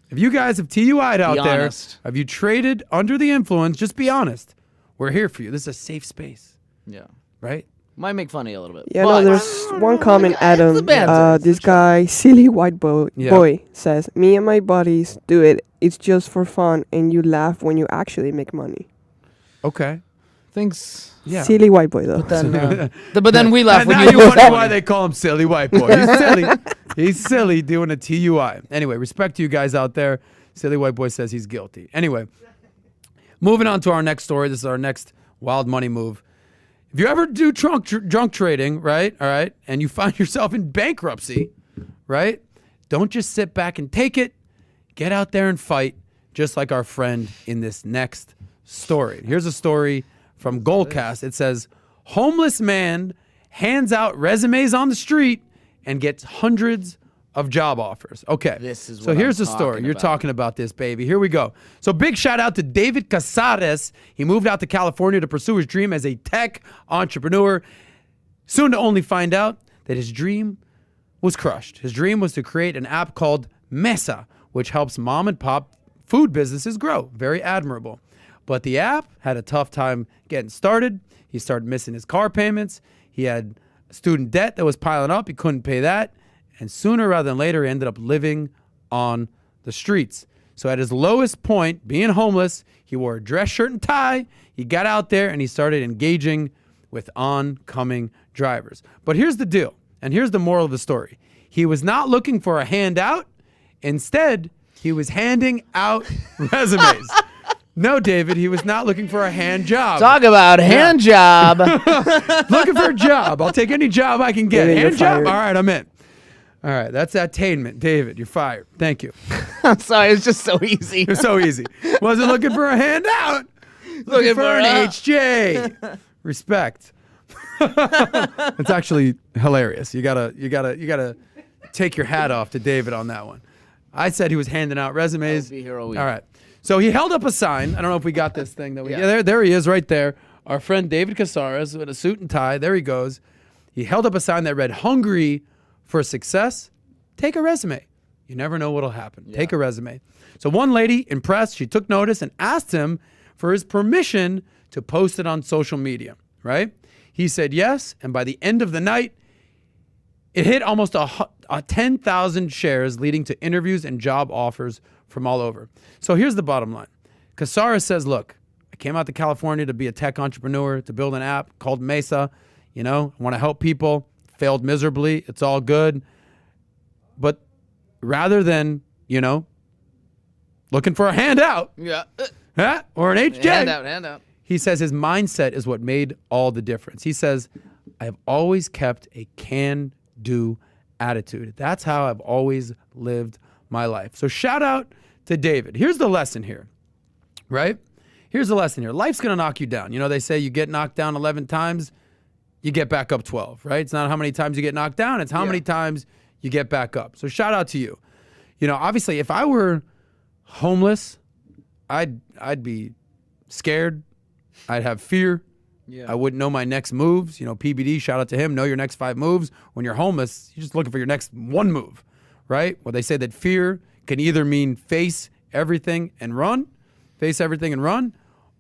If you guys have TUI'd out Be there, honest. have you traded under the influence? Just be honest. We're here for you. This is a safe space, Yeah. right? Might make fun of you a little bit. Yeah, but no, there's one comment, it's Adam. a banter. This guy, silly white boy, Yeah. says, me and my buddies do it. It's just for fun, and you laugh when you actually make money. Okay. thinks. Yeah. Silly white boy, though. But then we laugh And when now you you wonder why they call him silly white boy. He's silly. He's silly doing a TUI. Anyway, respect to you guys out there. Silly white boy says he's guilty. Anyway, moving on to our next story. This is our next wild money move. If you ever do junk trading, right? All right. And you find yourself in bankruptcy, right? Don't just sit back and take it. Get out there and fight, just like our friend in this next story. Here's a story from Goldcast. It says, homeless man hands out resumes on the street and gets hundreds of job offers. Okay. This is so what here's I'm the story. talking You're about. talking about this, baby. Here we go. So big shout out to David Casares. He moved out to California to pursue his dream as a tech entrepreneur. Soon to only find out that his dream was crushed. His dream was to create an app called Mesa, which helps mom and pop food businesses grow. Very admirable. But the app had a tough time getting started. He started missing his car payments. He had student debt that was piling up. He couldn't pay that. And sooner rather than later, he ended up living on the streets. So at his lowest point, being homeless, he wore a dress shirt and tie. He got out there and he started engaging with oncoming drivers. But here's the deal, and here's the moral of the story. He was not looking for a handout. Instead, he was handing out resumes. No, David, he was not looking for a hand job. Talk about hand job. Looking for a job. I'll take any job I can get. David, you're Hand job? fired. All right, I'm in. All right, that's attainment. David, you're fired. Thank you. I'm sorry, it's just so easy. It's so easy. Wasn't looking for a handout. Looking for an HJ. Respect. It's actually hilarious. You gotta take your hat off to David on that one. I said he was handing out resumes. I'll be here all week. All right. So he held up a sign. I don't know if we got this thing. Yeah. There he is right there. Our friend David Casares with a suit and tie. There he goes. He held up a sign that read, hungry for success? Take a resume. You never know what'll happen. Yeah. Take a resume. So one lady, impressed, she took notice and asked him for his permission to post it on social media, right? He said yes, and by the end of the night, it hit almost a 10,000 shares, leading to interviews and job offers from all over. So here's the bottom line. Casares says, look, I came out to California to be a tech entrepreneur, to build an app called Mesa. You know, I want to help people. Failed miserably. It's all good. But rather than, looking for a handout Yeah. or an HJ, Hand out. he says his mindset is what made all the difference. He says, I have always kept a can-do attitude. That's how I've always lived my life. So shout out to David. Here's the lesson here, right? Here's the lesson here. Life's going to knock you down. They say you get knocked down 11 times, you get back up 12, right? It's not how many times you get knocked down. It's how many times you get back up. So shout out to you. Obviously, if I were homeless, I'd be scared. I'd have fear. Yeah. I wouldn't know my next moves. You know, PBD, shout out to him. Know your next 5 moves. When you're homeless, you're just looking for your next 1 move, right? Well, they say that fear can either mean face everything and run,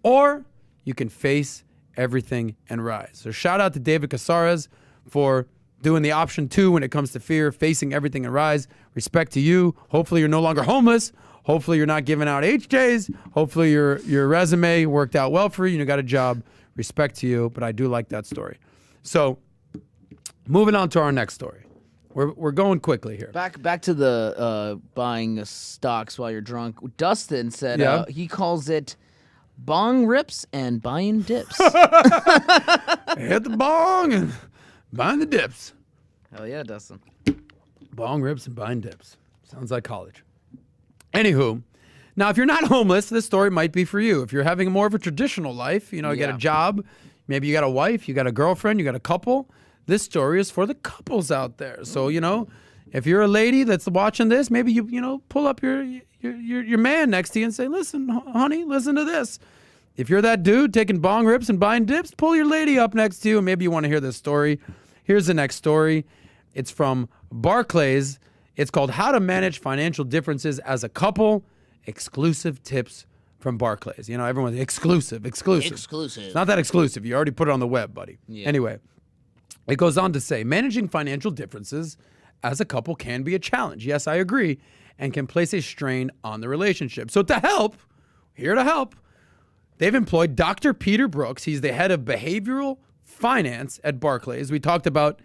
or you can face everything and rise. So shout out to David Casares for doing the option 2 when it comes to fear, facing everything and rise. Respect to you. Hopefully you're no longer homeless. Hopefully you're not giving out HJs. Hopefully your resume worked out well for you and you got a job. Respect to you, but I do like that story. So moving on to our next story. We're going quickly here. Back to the buying stocks while you're drunk. Dustin said Yeah. He calls it bong rips and buying dips. Hit the bong and buying the dips. Hell yeah, Dustin. Bong rips and buying dips. Sounds like college. Anywho, now if you're not homeless, this story might be for you. If you're having more of a traditional life, you know, you got a job, maybe you got a wife, you got a girlfriend, you got a couple. This story is for the couples out there. So, you know, if you're a lady that's watching this, maybe you know, pull up your man next to you and say, listen, honey, listen to this. If you're that dude taking bong rips and buying dips, pull your lady up next to you and maybe you want to hear this story. Here's the next story. It's from Barclays. It's called How to Manage Financial Differences as a Couple. Exclusive tips from Barclays. You know, everyone's exclusive. It's not that exclusive. You already put it on the web, buddy. Yeah. Anyway, it goes on to say, managing financial differences as a couple can be a challenge. Yes, I agree, and can place a strain on the relationship. So here to help, they've employed Dr. Peter Brooks. He's the head of behavioral finance at Barclays. We talked about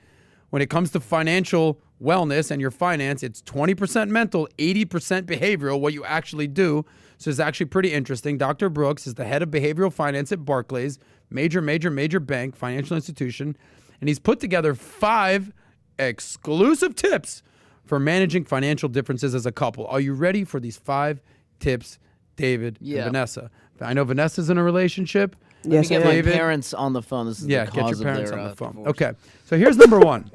when it comes to financial wellness and your finance, it's 20% mental, 80% behavioral, what you actually do. So it's actually pretty interesting. Dr. Brooks is the head of behavioral finance at Barclays, major bank, financial institution. And he's put together 5 exclusive tips for managing financial differences as a couple. Are you ready for these 5 tips, David and Vanessa? I know Vanessa's in a relationship. Yes, Let me get my parents on the phone. This is the get cause your parents of their, on the phone. divorce. Okay, so here's number 1.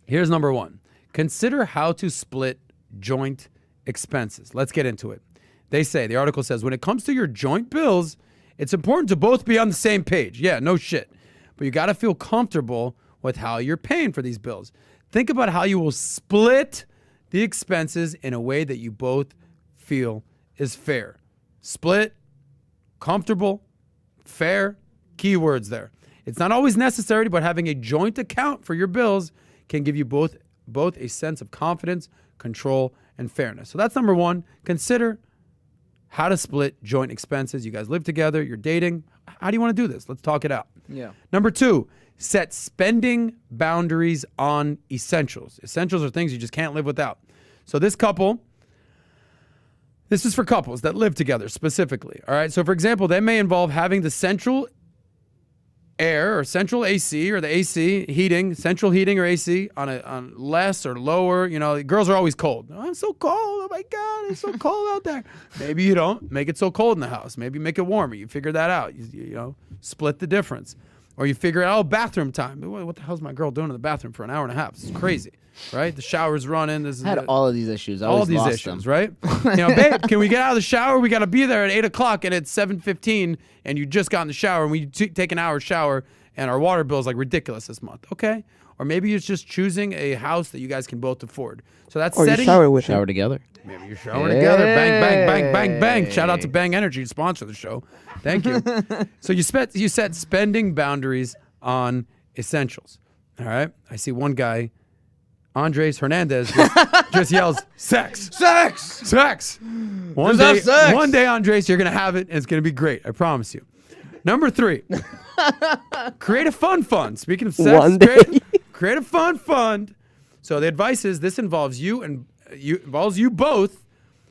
Here's number 1. Consider how to split joint expenses. Let's get into it. They say, the article says, when it comes to your joint bills, it's important to both be on the same page. Yeah, no shit. But you got to feel comfortable with how you're paying for these bills. Think about how you will split the expenses in a way that you both feel is fair. Split, comfortable, fair, keywords there. It's not always necessary, but having a joint account for your bills can give you both a sense of confidence, control, and fairness. So that's number 1. Consider how to split joint expenses. You guys live together, you're dating. How do you want to do this? Let's talk it out. Yeah. Number 2, set spending boundaries on essentials. Essentials are things you just can't live without. So this is for couples that live together specifically. All right. So for example, that may involve having the central air or central AC or the AC heating, central heating or AC on less or lower. You know, girls are always cold. Oh, I'm so cold. Oh my God, it's so cold out there. Maybe you don't make it so cold in the house. Maybe make it warmer. You figure that out. You know, split the difference. Or you figure out, bathroom time. What the hell's my girl doing in the bathroom for an hour and a half? This is crazy, right? The shower's running. I had all of these issues. All these issues, right? You know, babe, can we get out of the shower? We got to be there at 8 o'clock and it's 7:15 and you just got in the shower and we take an hour shower and our water bill's like ridiculous this month. Okay. Or maybe it's just choosing a house that you guys can both afford. So that's setting. You shower together. Maybe you shower together. Bang, bang, bang, bang, bang. Shout out to Bang Energy to sponsor the show. Thank you. So you set spending boundaries on essentials. All right. I see one guy, Andres Hernandez, just yells, sex. One day, Andres, you're going to have it, and it's going to be great. I promise you. Number 3, create a fun fund. Speaking of sex, create a fun fund. So the advice is this involves you both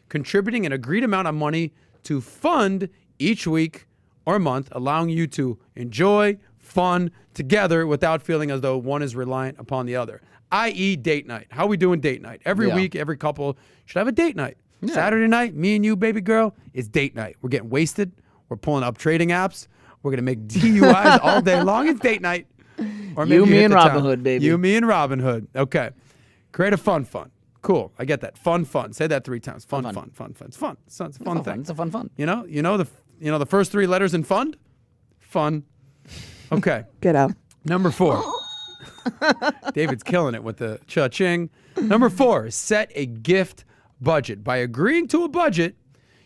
contributing an agreed amount of money to fund each week or month, allowing you to enjoy fun together without feeling as though one is reliant upon the other, i.e. date night. How we doing date night? Every week, every couple should have a date night. Yeah. Saturday night, me and you, baby girl, is date night. We're getting wasted. We're pulling up trading apps. We're going to make DUIs all day long. It's date night. Or maybe you, me, and Robin Hood, baby. You, me, and Robin Hood. Okay. Create a fun fund. Cool. I get that. Fun. Say that 3 times. Fun. Fun. It's fun. It's a fun thing. It's a fun. You know the first 3 letters in fund? Fun. Okay. Get out. Number 4. David's killing it with the cha-ching. Number 4, set a gift budget. By agreeing to a budget,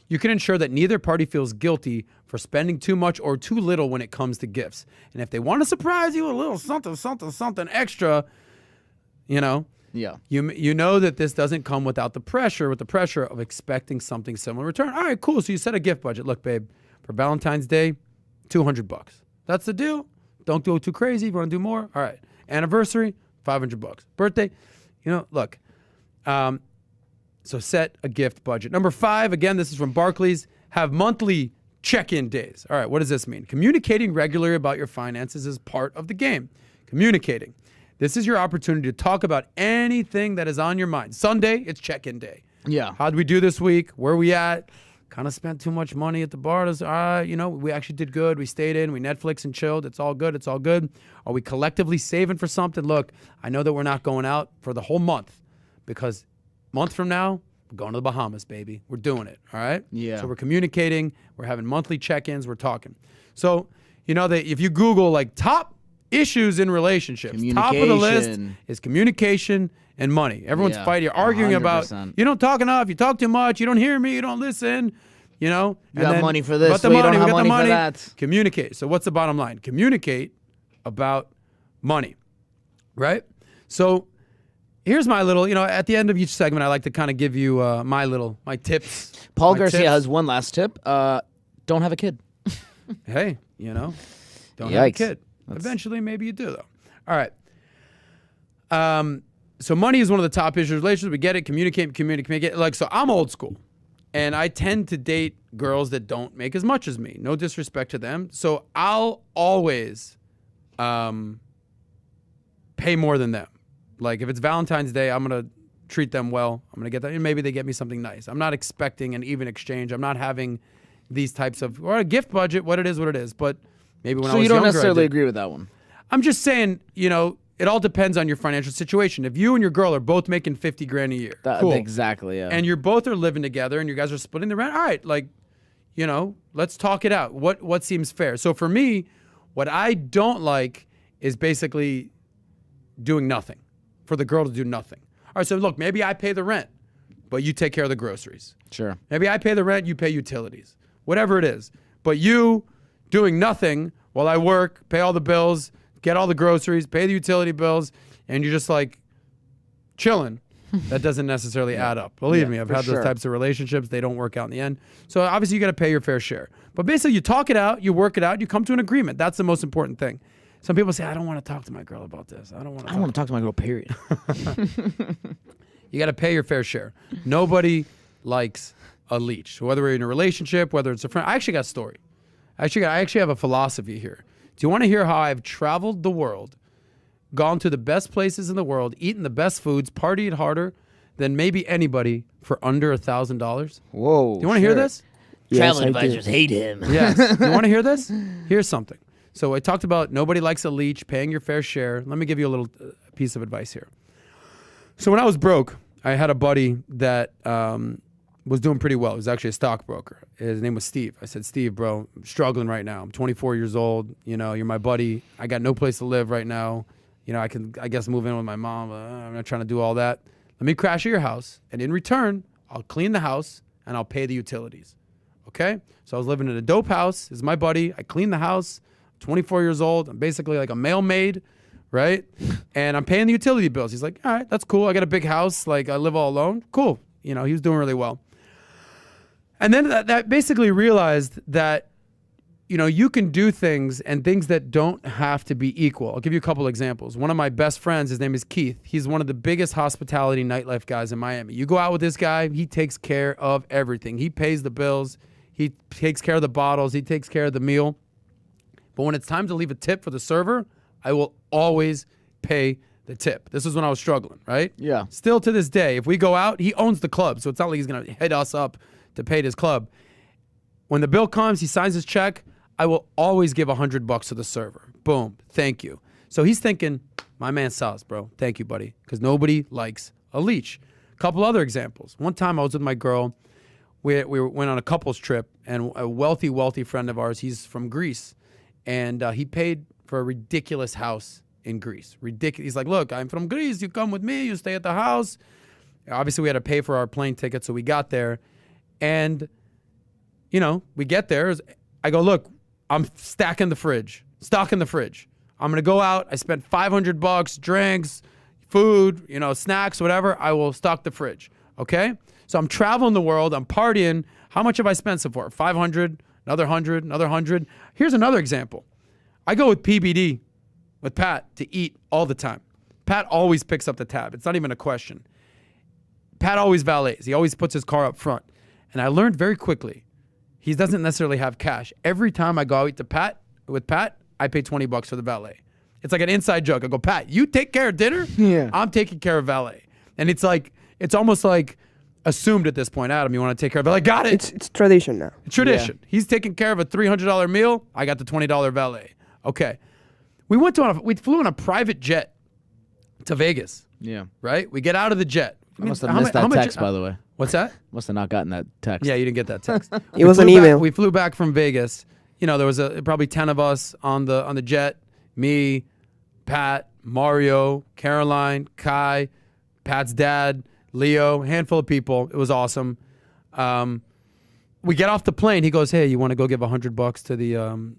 you can ensure that neither party feels guilty for spending too much or too little when it comes to gifts. And if they want to surprise you with a little something extra, Yeah. you know that this doesn't come without the pressure of expecting something similar in return. All right, cool. So you set a gift budget. Look, babe, for Valentine's Day, $200. That's the deal. Don't go too crazy. If you want to do more, all right. Anniversary, $500. Birthday, look. So set a gift budget. Number 5, again, this is from Barclays. Have monthly check-in days. All right, what does this mean? Communicating regularly about your finances is part of the game. Communicating. This is your opportunity to talk about anything that is on your mind. Sunday, it's check-in day. Yeah. How'd we do this week? Where are we at? Kind of spent too much money at the bar. We actually did good. We stayed in. We Netflix and chilled. It's all good. Are we collectively saving for something? Look, I know that we're not going out for the whole month because month from now, we're going to the Bahamas, baby. We're doing it, all right? Yeah. So we're communicating. We're having monthly check-ins. We're talking. So, that if you Google, top issues in relationships, top of the list is communication and money. Everyone's fighting, arguing 100%. about, you don't talk enough, you talk too much, you don't hear me, you don't listen, You got money for this, but the but you money, don't we have got the money money. for that. Communicate. So what's the bottom line? Communicate about money, right? So here's my little, at the end of each segment, I like to kind of give you my tips. Paul my Garcia tips. has one last tip. Don't have a kid. Hey, don't have a Yikes. kid. Eventually, maybe you do, though. All right. So money is one of the top issues in relationships. We get it. Communicate. So I'm old school. And I tend to date girls that don't make as much as me. No disrespect to them. So I'll always pay more than them. Like if it's Valentine's Day, I'm going to treat them well. I'm going to get that. Maybe they get me something nice. I'm not expecting an even exchange. I'm not having these types of, or a gift budget, what it is. But maybe when I was younger, So you don't necessarily agree with that one? I'm just saying, it all depends on your financial situation. If you and your girl are both making $50,000 a year, cool. Exactly, yeah. And you're both are living together and you guys are splitting the rent, all right, let's talk it out. What seems fair? So for me, what I don't like is basically doing nothing, for the girl to do nothing. All right, so look, maybe I pay the rent, but you take care of the groceries. Sure. Maybe I pay the rent, you pay utilities, whatever it is. But you doing nothing while I work, pay all the bills, get all the groceries, pay the utility bills, and you're just chilling. That doesn't necessarily add up. Believe me, I've had those types of relationships. They don't work out in the end. So obviously you got to pay your fair share. But basically you talk it out, you work it out, you come to an agreement. That's the most important thing. Some people say, I don't want to talk to my girl about this. I don't want to talk to my girl, period. You got to pay your fair share. Nobody likes a leech. So whether we're in a relationship, whether it's a friend. I actually got a story. I actually have a philosophy here. Do you want to hear how I've traveled the world, gone to the best places in the world, eaten the best foods, partied harder than maybe anybody for under $1,000? Whoa. Do you want to hear this? Travel advisors hate him. Yes. You want to hear this? Here's something. So I talked about nobody likes a leech, paying your fair share. Let me give you a little piece of advice here. So when I was broke, I had a buddy that was doing pretty well. He was actually a stockbroker. His name was Steve. I said, Steve, bro, I'm struggling right now. I'm 24 years old. You're my buddy. I got no place to live right now. I guess, move in with my mom. I'm not trying to do all that. Let me crash at your house. And in return, I'll clean the house and I'll pay the utilities. Okay? So I was living in a dope house. This is my buddy. I cleaned the house. 24 years old. I'm basically like a mail maid, right? And I'm paying the utility bills. He's like, all right, that's cool. I got a big house. I live all alone. Cool. He was doing really well. And then that basically realized that, you can do things and things that don't have to be equal. I'll give you a couple examples. One of my best friends, his name is Keith. He's one of the biggest hospitality nightlife guys in Miami. You go out with this guy, he takes care of everything. He pays the bills. He takes care of the bottles. He takes care of the meal. But when it's time to leave a tip for the server, I will always pay the tip. This is when I was struggling, right? Yeah. Still to this day, if we go out, he owns the club. So it's not like he's going to hit us up to pay his club. When the bill comes, he signs his check. I will always give $100 to the server. Boom. Thank you. So he's thinking, my man Sals, bro. Thank you, buddy. Because nobody likes a leech. Couple other examples. One time I was with my girl. We went on a couples trip, and a wealthy friend of ours, he's from Greece, and he paid for a ridiculous house in Greece. Ridiculous. He's like, look, I'm from Greece. You come with me. You stay at the house. Obviously, we had to pay for our plane ticket, so we got there. And, you know, we get there. I go, look, I'm stocking the fridge. I'm going to go out. I spent $500, drinks, food, you know, snacks, whatever. I will stock the fridge, okay? So I'm traveling the world. I'm partying. How much have I spent so far? 500, another 100, another 100. Here's another example. I go with PBD, with Pat, to eat all the time. Pat always picks up the tab. It's not even a question. Pat always valets. He always puts his car up front. And I learned very quickly, he doesn't necessarily have cash. Every time I go out with Pat, I pay $20 for the valet. It's like an inside joke. I go, Pat, you take care of dinner? Yeah. I'm taking care of valet. And it's like, it's almost like assumed at this point, Adam, you want to take care of valet? Got it. It's tradition now. It's tradition. Yeah. He's taking care of a $300 meal. I got the $20 valet. Okay. We flew on a private jet to Vegas. Yeah. Right? We get out of the jet. I must have missed that text, by the way. What's that? Must have not gotten that text. Yeah, you didn't get that text. It was an email. We flew back from Vegas. You know, there was probably 10 of us on the jet. Me, Pat, Mario, Caroline, Kai, Pat's dad, Leo, handful of people. It was awesome. We get off the plane. He goes, hey, you want to go give $100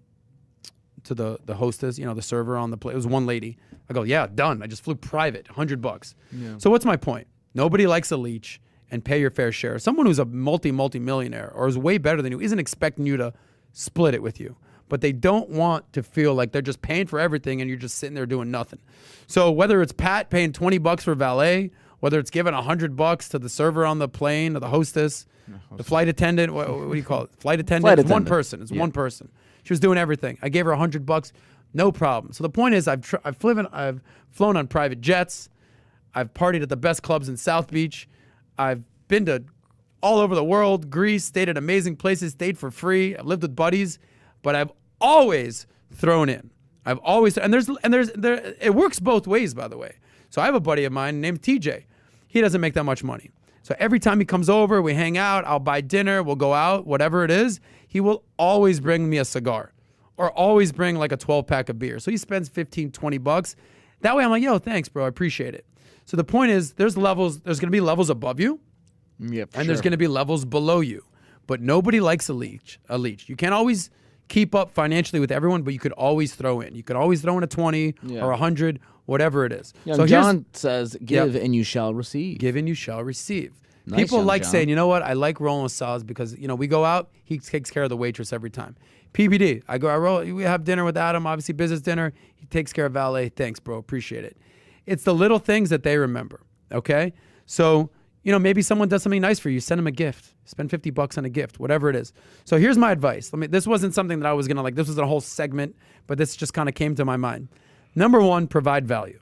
to the hostess, you know, the server on the plane? It was one lady. I go, yeah, done. I just flew private, $100. Yeah. So what's my point? Nobody likes a leech, and pay your fair share. Someone who's a multi-millionaire or is way better than you isn't expecting you to split it with you. But they don't want to feel like they're just paying for everything and you're just sitting there doing nothing. So whether it's Pat paying $20 for valet, whether it's giving $100 to the server on the plane or the hostess, the flight attendant, what do you call it? Flight attendant? It's one person. It's one person. She was doing everything. I gave her $100, no problem. So the point is, I've flown on private jets. I've partied at the best clubs in South Beach. I've been to all over the world, Greece, stayed at amazing places, stayed for free. I've lived with buddies, but I've always thrown in. I've always, and it works both ways, by the way. So I have a buddy of mine named TJ. He doesn't make that much money. So every time he comes over, we hang out, I'll buy dinner, we'll go out, whatever it is, he will always bring me a cigar or always bring like a 12-pack of beer. So he spends $15, $20. That way I'm like, yo, thanks, bro, I appreciate it. So the point is, there's going to be levels above you, yep, and there's going to be levels below you. But nobody likes a leech. You can't always keep up financially with everyone, but you could always throw in. You could always throw in a 20 or 100, whatever it is. Yeah, so John says, give and you shall receive. Give and you shall receive. Nice, People like John. saying, you know what, I like rolling with Saz because, you know, we go out, he takes care of the waitress every time. PBD, we have dinner with Adam, obviously business dinner. He takes care of valet. Thanks, bro. Appreciate it. It's the little things that they remember, okay? So, you know, maybe someone does something nice for you. Send them a gift. Spend $50 on a gift, whatever it is. So here's my advice. This wasn't something that I was going to this was a whole segment, but this just kind of came to my mind. Number one, provide value,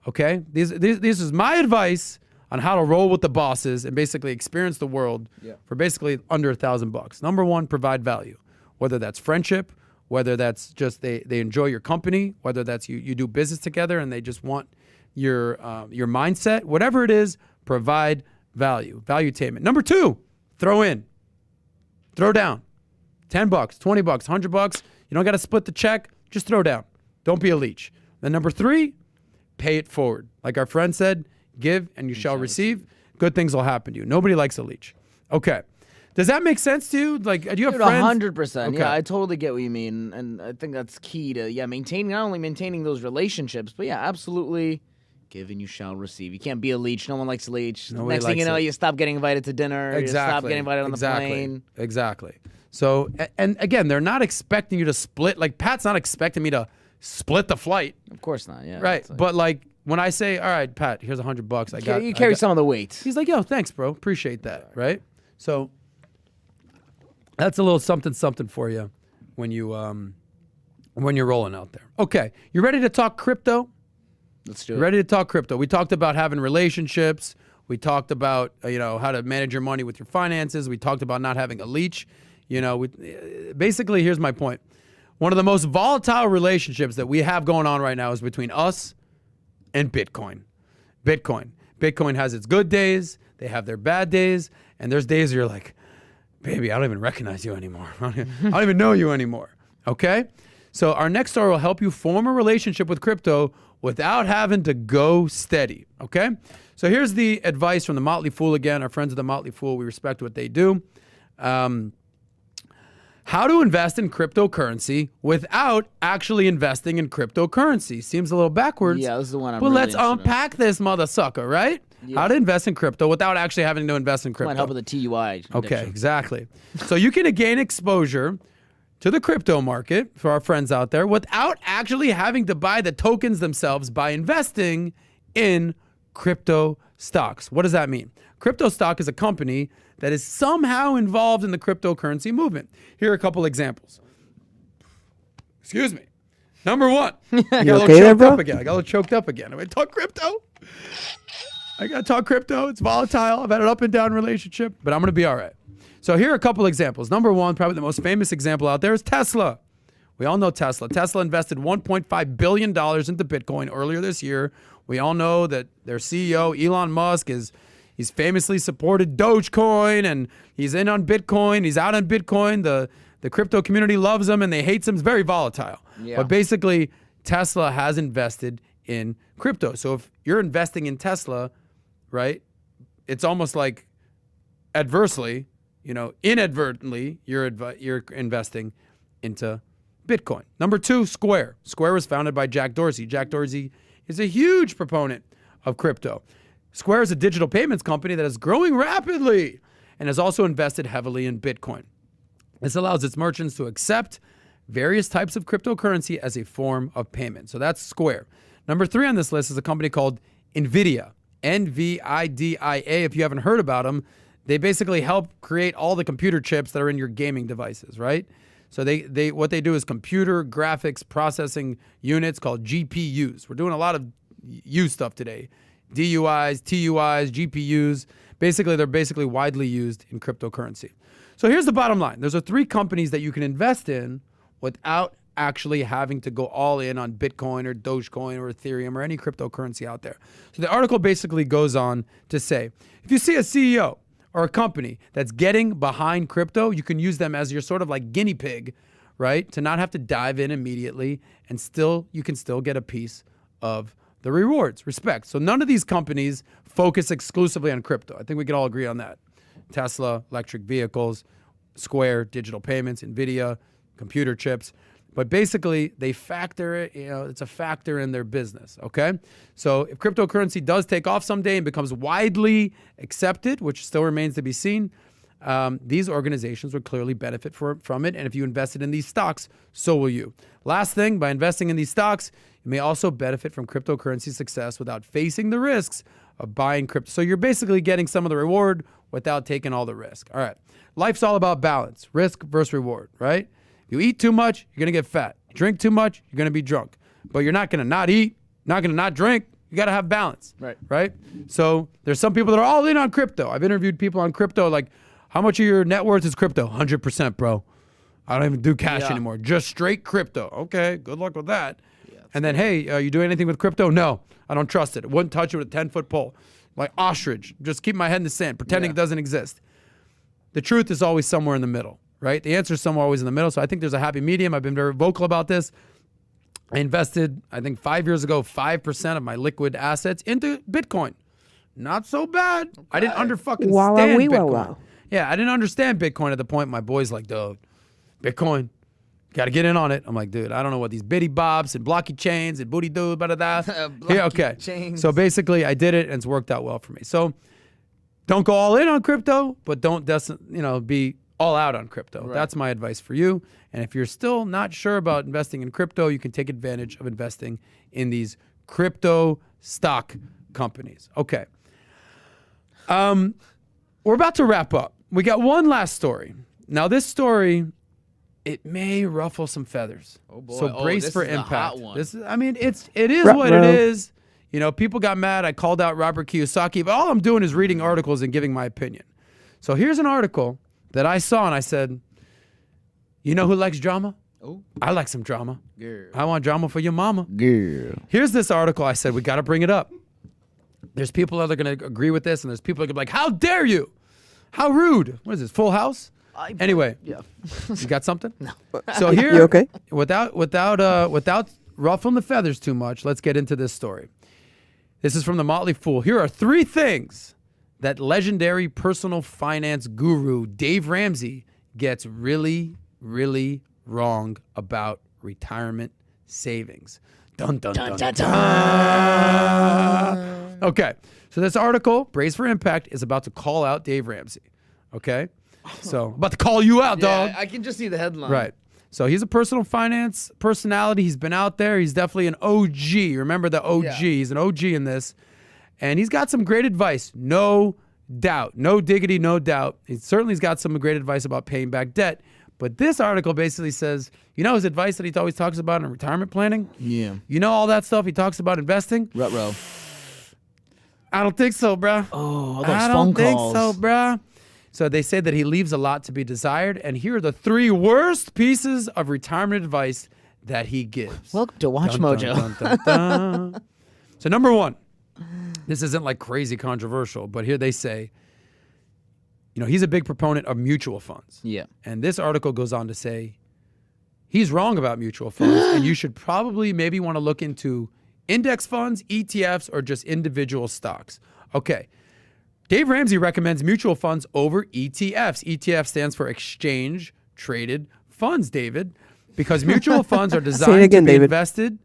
okay? This is my advice on how to roll with the bosses and basically experience the world for basically under $1,000. Number one, provide value, whether that's friendship, whether that's just they enjoy your company, whether that's you do business together and they just want your mindset, whatever it is, provide value, valuetainment. Number two, throw down, $10, $20, $100. You don't got to split the check, just throw down. Don't be a leech. Then number three, pay it forward. Like our friend said, give and you shall receive. Good things will happen to you. Nobody likes a leech. Okay. Does that make sense to you? Like, do you have friends? 100%. Okay. Yeah, I totally get what you mean, and I think that's key to maintaining not only maintaining those relationships, but yeah, absolutely. Give and you shall receive. You can't be a leech. No one likes a leech. Nobody Next thing you know, likes it. You stop getting invited to dinner. Exactly. You stop getting invited on the plane. Exactly. So, and again, they're not expecting you to split. Like, Pat's not expecting me to split the flight. Of course not. Yeah. Right. But like when I say, all right, Pat, here's $100. You carry some of the weight. He's like, yo, thanks, bro. Appreciate that. Right. So that's a little something for you when you're rolling out there. Okay. You ready to talk crypto? Let's do it. Ready to talk crypto. We talked about having relationships. We talked about how to manage your money with your finances. We talked about not having a leech. Basically, here's my point. One of the most volatile relationships that we have going on right now is between us and Bitcoin. Bitcoin has its good days. They have their bad days. And there's days where you're like, baby, I don't even recognize you anymore. I don't even know you anymore. Okay? So our next story will help you form a relationship with crypto without having to go steady. Okay? So here's the advice from the Motley Fool again. Our friends of the Motley Fool, we respect what they do. How to invest in cryptocurrency without actually investing in cryptocurrency. Seems a little backwards. Yeah, this is the one I'm But really let's interested in. unpack this mother sucker, right? Yeah. How to invest in crypto without actually having to invest in crypto. Might help with the TUI. Okay, addiction. exactly. So you can gain exposure to the crypto market for our friends out there without actually having to buy the tokens themselves by investing in crypto stocks. What does that mean? Crypto stock is a company that is somehow involved in the cryptocurrency movement. Here are a couple examples. Excuse me. Number one. I got a little okay there, choked bro? up again. I got a little choked up again. Am I talk crypto? I got to talk crypto. It's volatile. I've had an up and down relationship, but I'm going to be all right. So here are a couple examples. Number one, probably the most famous example out there is Tesla. We all know Tesla. Tesla invested $1.5 billion into Bitcoin earlier this year. We all know that their CEO, Elon Musk, he's famously supported Dogecoin, and he's in on Bitcoin. He's out on Bitcoin. The crypto community loves him, and they hate him. It's very volatile. Yeah. But basically, Tesla has invested in crypto. So if you're investing in Tesla, right, it's almost like adversely, inadvertently, you're investing into Bitcoin. Number two, Square. Square was founded by Jack Dorsey. Jack Dorsey is a huge proponent of crypto. Square is a digital payments company that is growing rapidly and has also invested heavily in Bitcoin. This allows its merchants to accept various types of cryptocurrency as a form of payment. So that's Square. Number three on this list is a company called NVIDIA, NVIDIA. If you haven't heard about them, they basically help create all the computer chips that are in your gaming devices, right? So they what they do is computer graphics processing units called GPUs. We're doing a lot of U stuff today. DUIs, TUIs, GPUs. Basically, they're widely used in cryptocurrency. So here's the bottom line. There's three companies that you can invest in without actually having to go all in on Bitcoin or Dogecoin or Ethereum or any cryptocurrency out there. So the article basically goes on to say, if you see a CEO or a company that's getting behind crypto, you can use them as your sort of like guinea pig, right? To not have to dive in immediately, and you can still get a piece of the rewards. Respect. So none of these companies focus exclusively on crypto. I think we can all agree on that. Tesla, electric vehicles, Square, digital payments, NVIDIA, computer chips. But basically, they factor it, it's a factor in their business, okay? So if cryptocurrency does take off someday and becomes widely accepted, which still remains to be seen, these organizations would clearly benefit from it. And if you invested in these stocks, so will you. Last thing, by investing in these stocks, you may also benefit from cryptocurrency success without facing the risks of buying crypto. So you're basically getting some of the reward without taking all the risk. All right. Life's all about balance, risk versus reward, right? You eat too much, you're going to get fat. You drink too much, you're going to be drunk. But you're not going to not eat, not going to not drink. You got to have balance, right? So there's some people that are all in on crypto. I've interviewed people on crypto, like, how much of your net worth is crypto? 100%, bro. I don't even do cash anymore. Just straight crypto. Okay, good luck with that. Yeah, and then, hey, you do anything with crypto? No, I don't trust it. I wouldn't touch it with a 10-foot pole. Like ostrich, just keep my head in the sand, pretending it doesn't exist. The truth is always somewhere in the middle, right? The answer is somewhere always in the middle. So I think there's a happy medium. I've been very vocal about this. I invested, I think 5 years ago, 5% of my liquid assets into Bitcoin. Not so bad. Okay. I didn't stand Bitcoin. Wow. Yeah, I didn't understand Bitcoin at the point. My boy's like, dude, Bitcoin, got to get in on it. I'm like, dude, I don't know what these bitty bobs and blocky chains and booty doo, blah, blah, blah. Yeah, okay. Chains. So basically, I did it, and it's worked out well for me. So don't go all in on crypto, but don't be all out on crypto. Right. That's my advice for you. And if you're still not sure about investing in crypto, you can take advantage of investing in these crypto stock companies. Okay. We're about to wrap up. We got one last story. Now, this story, it may ruffle some feathers. Oh boy! So brace for impact. Hot one. It is what it is. People got mad. I called out Robert Kiyosaki, but all I'm doing is reading articles and giving my opinion. So here's an article that I saw, and I said, you know who likes drama? Oh, I like some drama. girl. I want drama for your mama. Girl. Here's this article. I said, we got to bring it up. There's people that are going to agree with this, and there's people that are going to be like, how dare you? How rude. What is this, Full House? Anyway, Yeah. you got something? No. So here, You okay? without ruffling the feathers too much, let's get into this story. This is from the Motley Fool. Here are 3 things that legendary personal finance guru Dave Ramsey gets really, really wrong about retirement savings. Dun, dun, dun, dun, dun. Okay, so this article, Brace for Impact, is about to call out Dave Ramsey. Okay? So, about to call you out, dog. I can just see the headline. Right. So he's a personal finance personality. He's been out there. He's definitely an OG. Remember the OG. Yeah. He's an OG in this. And he's got some great advice. No doubt. No diggity, no doubt. He certainly's got some great advice about paying back debt. But this article basically says, you know his advice that he always talks about in retirement planning? Yeah. You know all that stuff he talks about investing? Ruh-roh. I don't think so, bruh. Oh, those I phone don't think calls. so, bruh. So they say that he leaves a lot to be desired, and here are the 3 worst pieces of retirement advice that he gives. Welcome to Watch Mojo. Dun, dun, dun, dun. So number 1, this isn't like crazy controversial, but here they say, you know, he's a big proponent of mutual funds. Yeah. And this article goes on to say he's wrong about mutual funds, and you should probably maybe want to look into index funds, ETFs, or just individual stocks. Okay. Dave Ramsey recommends mutual funds over ETFs. ETF stands for Exchange Traded Funds, David, because mutual funds are designed to be invested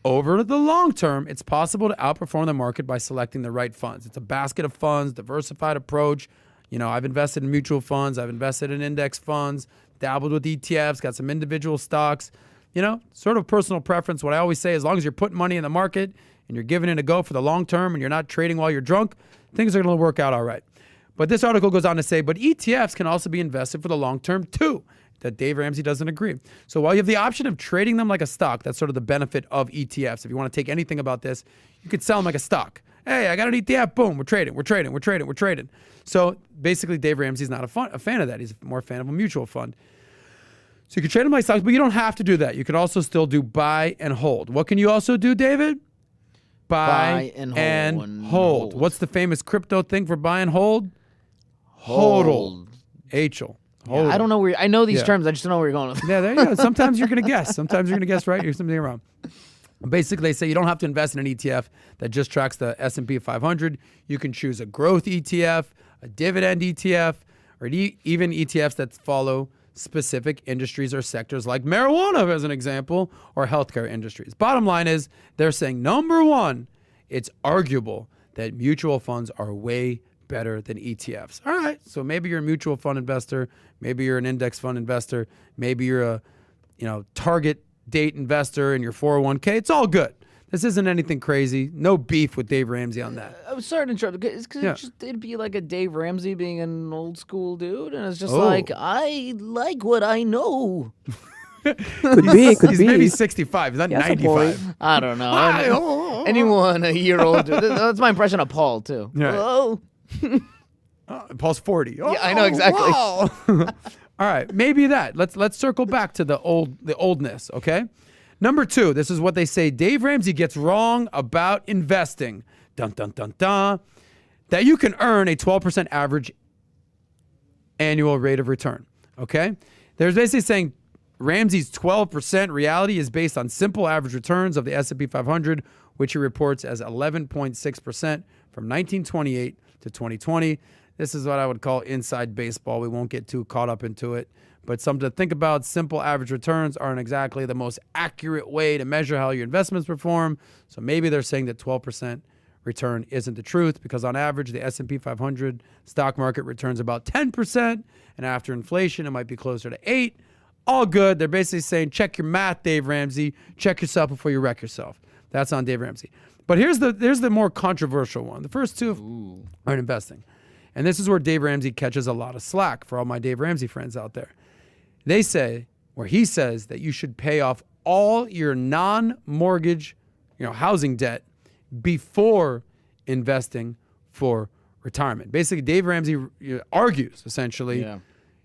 over the long term. It's possible to outperform the market by selecting the right funds. It's a basket of funds, diversified approach. You know, I've invested in mutual funds. I've invested in index funds, dabbled with ETFs, got some individual stocks. You know, sort of personal preference. What I always say, as long as you're putting money in the market and you're giving it a go for the long term and you're not trading while you're drunk, things are going to work out all right. But this article goes on to say, but ETFs can also be invested for the long term too. That Dave Ramsey doesn't agree. So while you have the option of trading them like a stock, that's sort of the benefit of ETFs. If you want to take anything about this, you could sell them like a stock. Hey, I got an ETF. Boom, we're trading. So basically, Dave Ramsey's not a fan of that. He's more a fan of a mutual fund. So you can trade them like stocks, but you don't have to do that. You could also still do buy and hold. What can you also do, David? Buy and hold. What's the famous crypto thing for buy and hold? HODL. HL. Yeah, I don't know where I know these terms. I just don't know where you're going with. Yeah, there you go. Sometimes you're going to guess. Sometimes you're going to guess right. You're something wrong. Basically, they say you don't have to invest in an ETF that just tracks the S&P 500. You can choose a growth ETF, a dividend ETF, or even ETFs that follow specific industries or sectors like marijuana, as an example, or healthcare industries. Bottom line is they're saying, number 1, it's arguable that mutual funds are way better than ETFs. All right, so maybe you're a mutual fund investor, maybe you're an index fund investor, maybe you're a target date investor in your 401k. It's all good. This isn't anything crazy. No beef with Dave Ramsey on that. I was sorry to interrupt because it'd be like a Dave Ramsey being an old school dude, and it's just like, I like what I know. Could be. He's maybe 65. He's not 95. I don't know. Anyone a year older. That's my impression of Paul too. Right. Oh. Paul's 40. Oh, yeah, I know exactly. Wow. All right, maybe that. Let's circle back to the oldness, okay? Number 2, this is what they say Dave Ramsey gets wrong about investing. Dun, dun, dun, dun. That you can earn a 12% average annual rate of return, okay? They're basically saying Ramsey's 12% reality is based on simple average returns of the S&P 500, which he reports as 11.6% from 1928 to 2020. This is what I would call inside baseball. We won't get too caught up into it. But something to think about, simple average returns aren't exactly the most accurate way to measure how your investments perform. So maybe they're saying that 12% return isn't the truth because on average, the S&P 500 stock market returns about 10%. And after inflation, it might be closer to 8%. All good. They're basically saying, check your math, Dave Ramsey. Check yourself before you wreck yourself. That's on Dave Ramsey. But here's the more controversial one. The first 2 are in investing. And this is where Dave Ramsey catches a lot of slack for all my Dave Ramsey friends out there. They say, where he says that you should pay off all your non-mortgage, housing debt before investing for retirement. Basically, Dave Ramsey argues, essentially,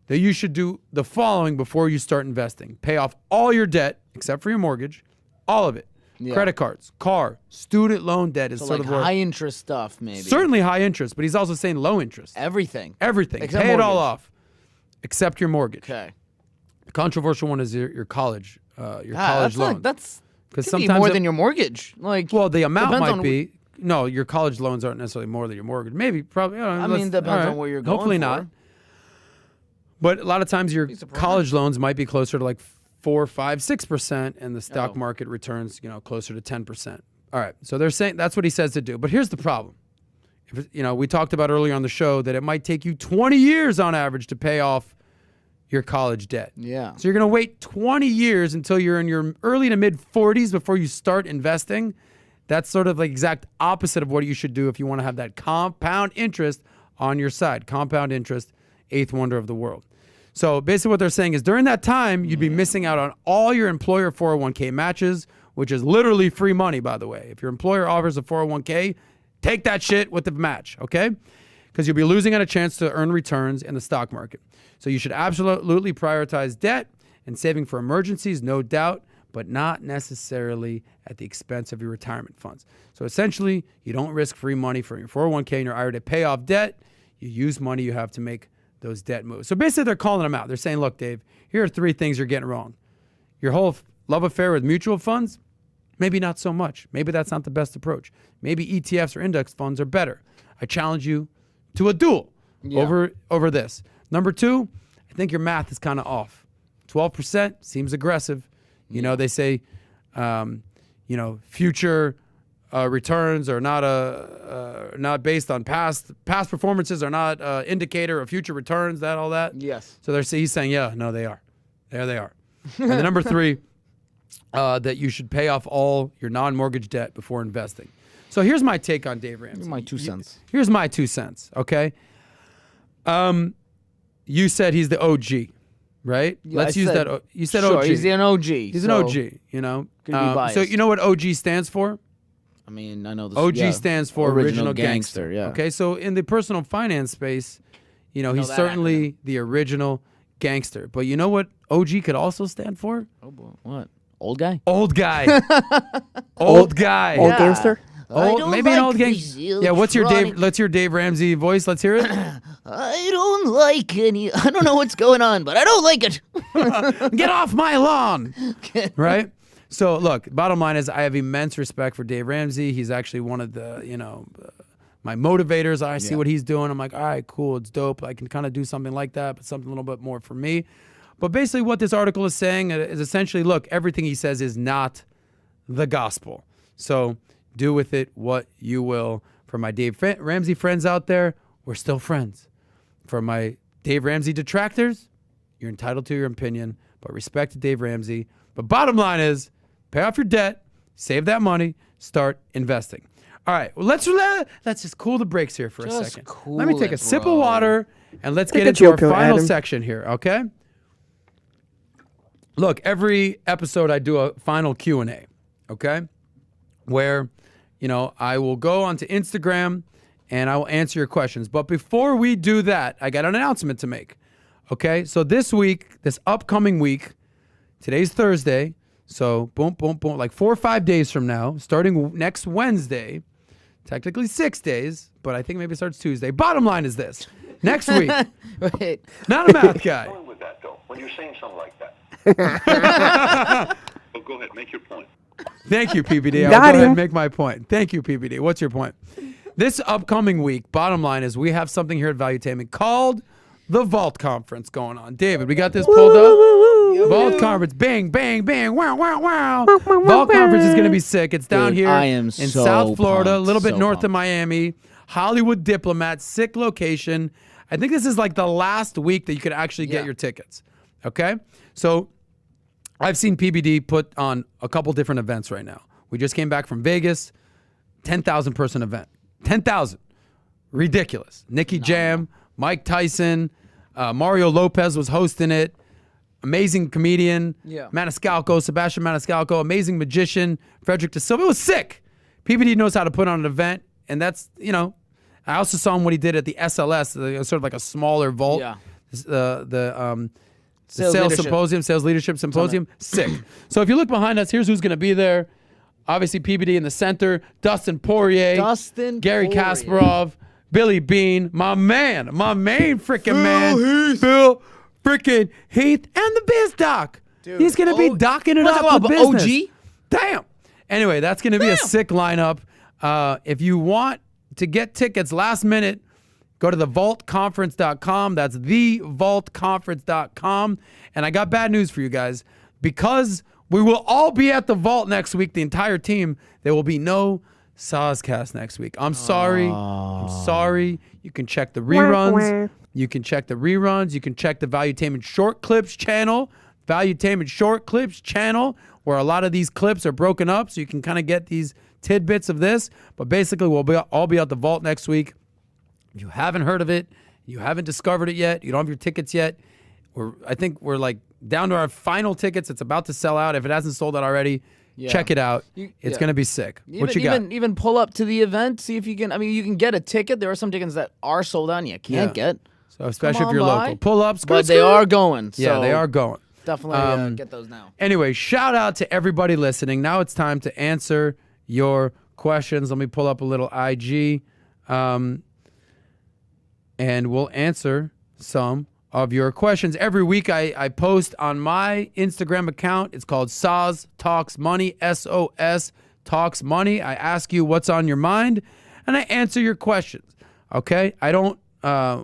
that you should do the following before you start investing. Pay off all your debt, except for your mortgage, all of it, Yeah. credit cards, car, student loan debt is So sort like of where, high interest stuff, maybe. certainly high interest, but he's also saying low interest. Everything. Everything. Except Pay it all mortgage. off, except your mortgage. Okay. The controversial one is your college college That's loan. like, that's Because could be sometimes more it- than your mortgage. Like, well, the amount depends might on- be. No, your college loans aren't necessarily more than your mortgage. Maybe, probably. I mean, depends on where you're going. Hopefully for. not. But a lot of times your surprised. college loans might be closer to like 4, 5, 6%, and the stock Oh. market returns, closer to 10%. All right, so they're saying that's what he says to do. But here's the problem. We talked about earlier on the show that it might take you 20 years on average to pay off your college debt. Yeah. So you're going to wait 20 years until you're in your early to mid 40s before you start investing. That's sort of the exact opposite of what you should do if you want to have that compound interest on your side. Compound interest, eighth wonder of the world. So basically what they're saying is during that time, you'd be missing out on all your employer 401k matches, which is literally free money, by the way. If your employer offers a 401k, take that shit with the match, okay? Because you'll be losing out a chance to earn returns in the stock market. So you should absolutely prioritize debt and saving for emergencies, no doubt, but not necessarily at the expense of your retirement funds. So essentially, you don't risk free money from your 401k and your IRA to pay off debt. You use money you have to make those debt moves. So basically, they're calling them out. They're saying, look, Dave, here are 3 things you're getting wrong. Your whole love affair with mutual funds, maybe not so much. Maybe that's not the best approach. Maybe ETFs or index funds are better. I challenge you to a duel over this. Number 2, I think your math is kind of off. 12% seems aggressive. They say, future returns are not based on past performances, are not indicator of future returns. All that. Yes. So he's saying, yeah, no, they are. There they are. And the number 3, that you should pay off all your non-mortgage debt before investing. So here's my take on Dave Ramsey. My 2 cents. Here's my 2 cents. Okay. You said he's the OG, right? Yeah, Let's I use said- that. You said Sure, OG. he's an OG. He's an OG. Could be So biased. you know what OG stands for? I mean, I know this. OG yeah. stands for original gangster. Yeah. Okay, so in the personal finance space, he's that certainly the original gangster. But you know what OG could also stand for? Oh boy, what? Old guy? Old guy. Old guy. Old Yeah. gangster. Old, maybe an old gangster. Yeah, what's your Dave? Let's hear Dave Ramsey voice. Let's hear it. I don't like any. I don't know what's going on, but I don't like it. Get off my lawn. Right? So look, bottom line is I have immense respect for Dave Ramsey. He's actually one of the, my motivators. I see what he's doing. I'm like, all right, cool. It's dope. I can kind of do something like that, but something a little bit more for me. But basically what this article is saying is essentially, look, everything he says is not the gospel. So do with it what you will. For my Dave Ramsey friends out there, we're still friends. For my Dave Ramsey detractors, you're entitled to your opinion, but respect to Dave Ramsey. But bottom line is, pay off your debt, save that money, start investing. All right, well, let's just cool the brakes here for a Just second. cool Let me take a it, sip bro. of water, and let's Take get a into our chill pill, final Adam. section here, okay? Look, every episode I do a final Q&A, okay? Where, I will go onto Instagram and I will answer your questions. But before we do that, I got an announcement to make, okay? So this upcoming week, today's Thursday, so boom, boom, boom, like 4 or 5 days from now, starting next Wednesday, technically 6 days, but I think maybe it starts Tuesday. Bottom line is this. Next week, Wait. not a math guy. Going with that, though, when you're saying something like that. Oh, go ahead, make your point. Thank you, PBD. I'll Got go ahead him. and make my point. Thank you, PBD. What's your point? This upcoming week, bottom line is we have something here at Valuetainment called the Vault Conference going on. David, we got this pulled up. Vault Conference, bang, bang, bang, wow, wow, wow. Vault Conference is going to be sick. It's down Dude, here I am in so South Florida, a pumped, little bit so north of pumped. Miami. Hollywood Diplomat, sick location. I think this is like the last week that you could actually get Yeah. your tickets. Okay? So I've seen PBD put on a couple different events right now. We just came back from Vegas, 10,000 person event. 10,000. Ridiculous. Nicky Jam, Mike Tyson, Mario Lopez was hosting it. Amazing comedian. Yeah. Sebastian Maniscalco, amazing magician, Frederick De Silva. It was sick. PBD knows how to put on an event, and that's, I also saw him what he did at the SLS, sort of like a smaller vault. Yeah. The Sales sales leadership. symposium, sales leadership symposium. Sick. So if you look behind us, here's who's going to be there. Obviously, PBD in the center. Dustin Poirier. Gary Poirier. Kasparov. Billy Bean. My main freaking man. Phil freaking Heath. And the Biz Doc. Dude, He's going to be docking it up with business. OG? Damn. Anyway, that's going to be a sick lineup. If you want to get tickets last minute, go to thevaultconference.com. That's thevaultconference.com. And I got bad news for you guys. Because we will all be at the Vault next week, the entire team, there will be no SOSCAST next week. I'm sorry. I'm sorry. You can check the reruns. You can check the reruns. You can check the Valuetainment Short Clips channel. Valuetainment Short Clips channel, where a lot of these clips are broken up, so you can kind of get these tidbits of this. But basically, we'll all be at the Vault next week. If you haven't heard of it, you haven't discovered it yet, you don't have your tickets yet, I think we're like down to our final tickets. It's about to sell out. If it hasn't sold out already, check it out. It's going to be sick. What you got? Even pull up to the event, see if you can. I mean, you can get a ticket. There are some tickets that are sold out and you can't get. So especially if you're local. Pull up, but they are going. So yeah, they are going. Definitely get those now. Anyway, shout out to everybody listening. Now it's time to answer your questions. Let me pull up a little IG, and we'll answer some of your questions. Every week I post on my Instagram account. It's called SOS Talks Money, SOS Talks Money. I ask you what's on your mind, and I answer your questions. Okay? I don't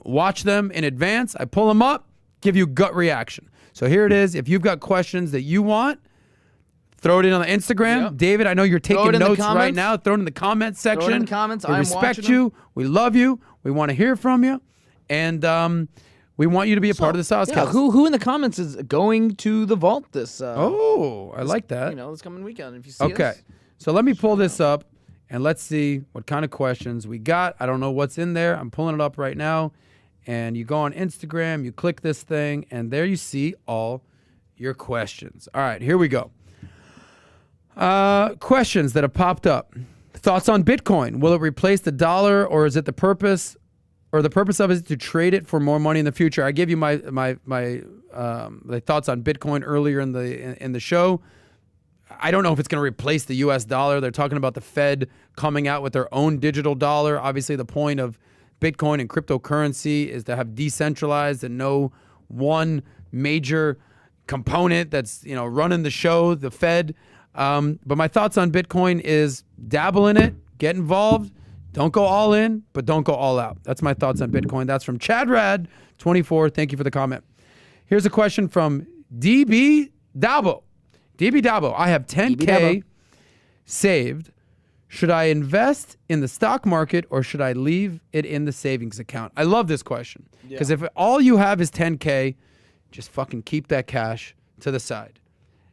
watch them in advance. I pull them up, give you gut reaction. So here it is. If you've got questions that you want, throw it in on the Instagram. Yep. David, I know you're taking notes right now. Throw it in the comments section. Throw it in the comments. We respect you. We love you. We want to hear from you. And we want you to be a part of the SOSCAST. Yeah, who in the comments is going to the Vault this I like that. This coming weekend if you see us. So let me pull this up and let's see what kind of questions we got. I don't know what's in there. I'm pulling it up right now. And you go on Instagram, you click this thing, and there you see all your questions. All right, here we go. Questions that have popped up. Thoughts on Bitcoin. Will it replace the dollar, or is it the purpose, or the purpose of it is to trade it for more money in the future? I gave you my thoughts on Bitcoin earlier in the show. I don't know if it's going to replace the U.S. dollar. They're talking about the Fed coming out with their own digital dollar. Obviously, the point of Bitcoin and cryptocurrency is to have decentralized and no one major component that's running the show, the Fed. But my thoughts on Bitcoin is dabble in it, get involved, don't go all in, but don't go all out. That's my thoughts on Bitcoin. That's from ChadRad24. Thank you for the comment. Here's a question from DB Dabo. DB Dabo, I have 10K saved. Should I invest in the stock market or should I leave it in the savings account? I love this question because if all you have is 10K, just fucking keep that cash to the side.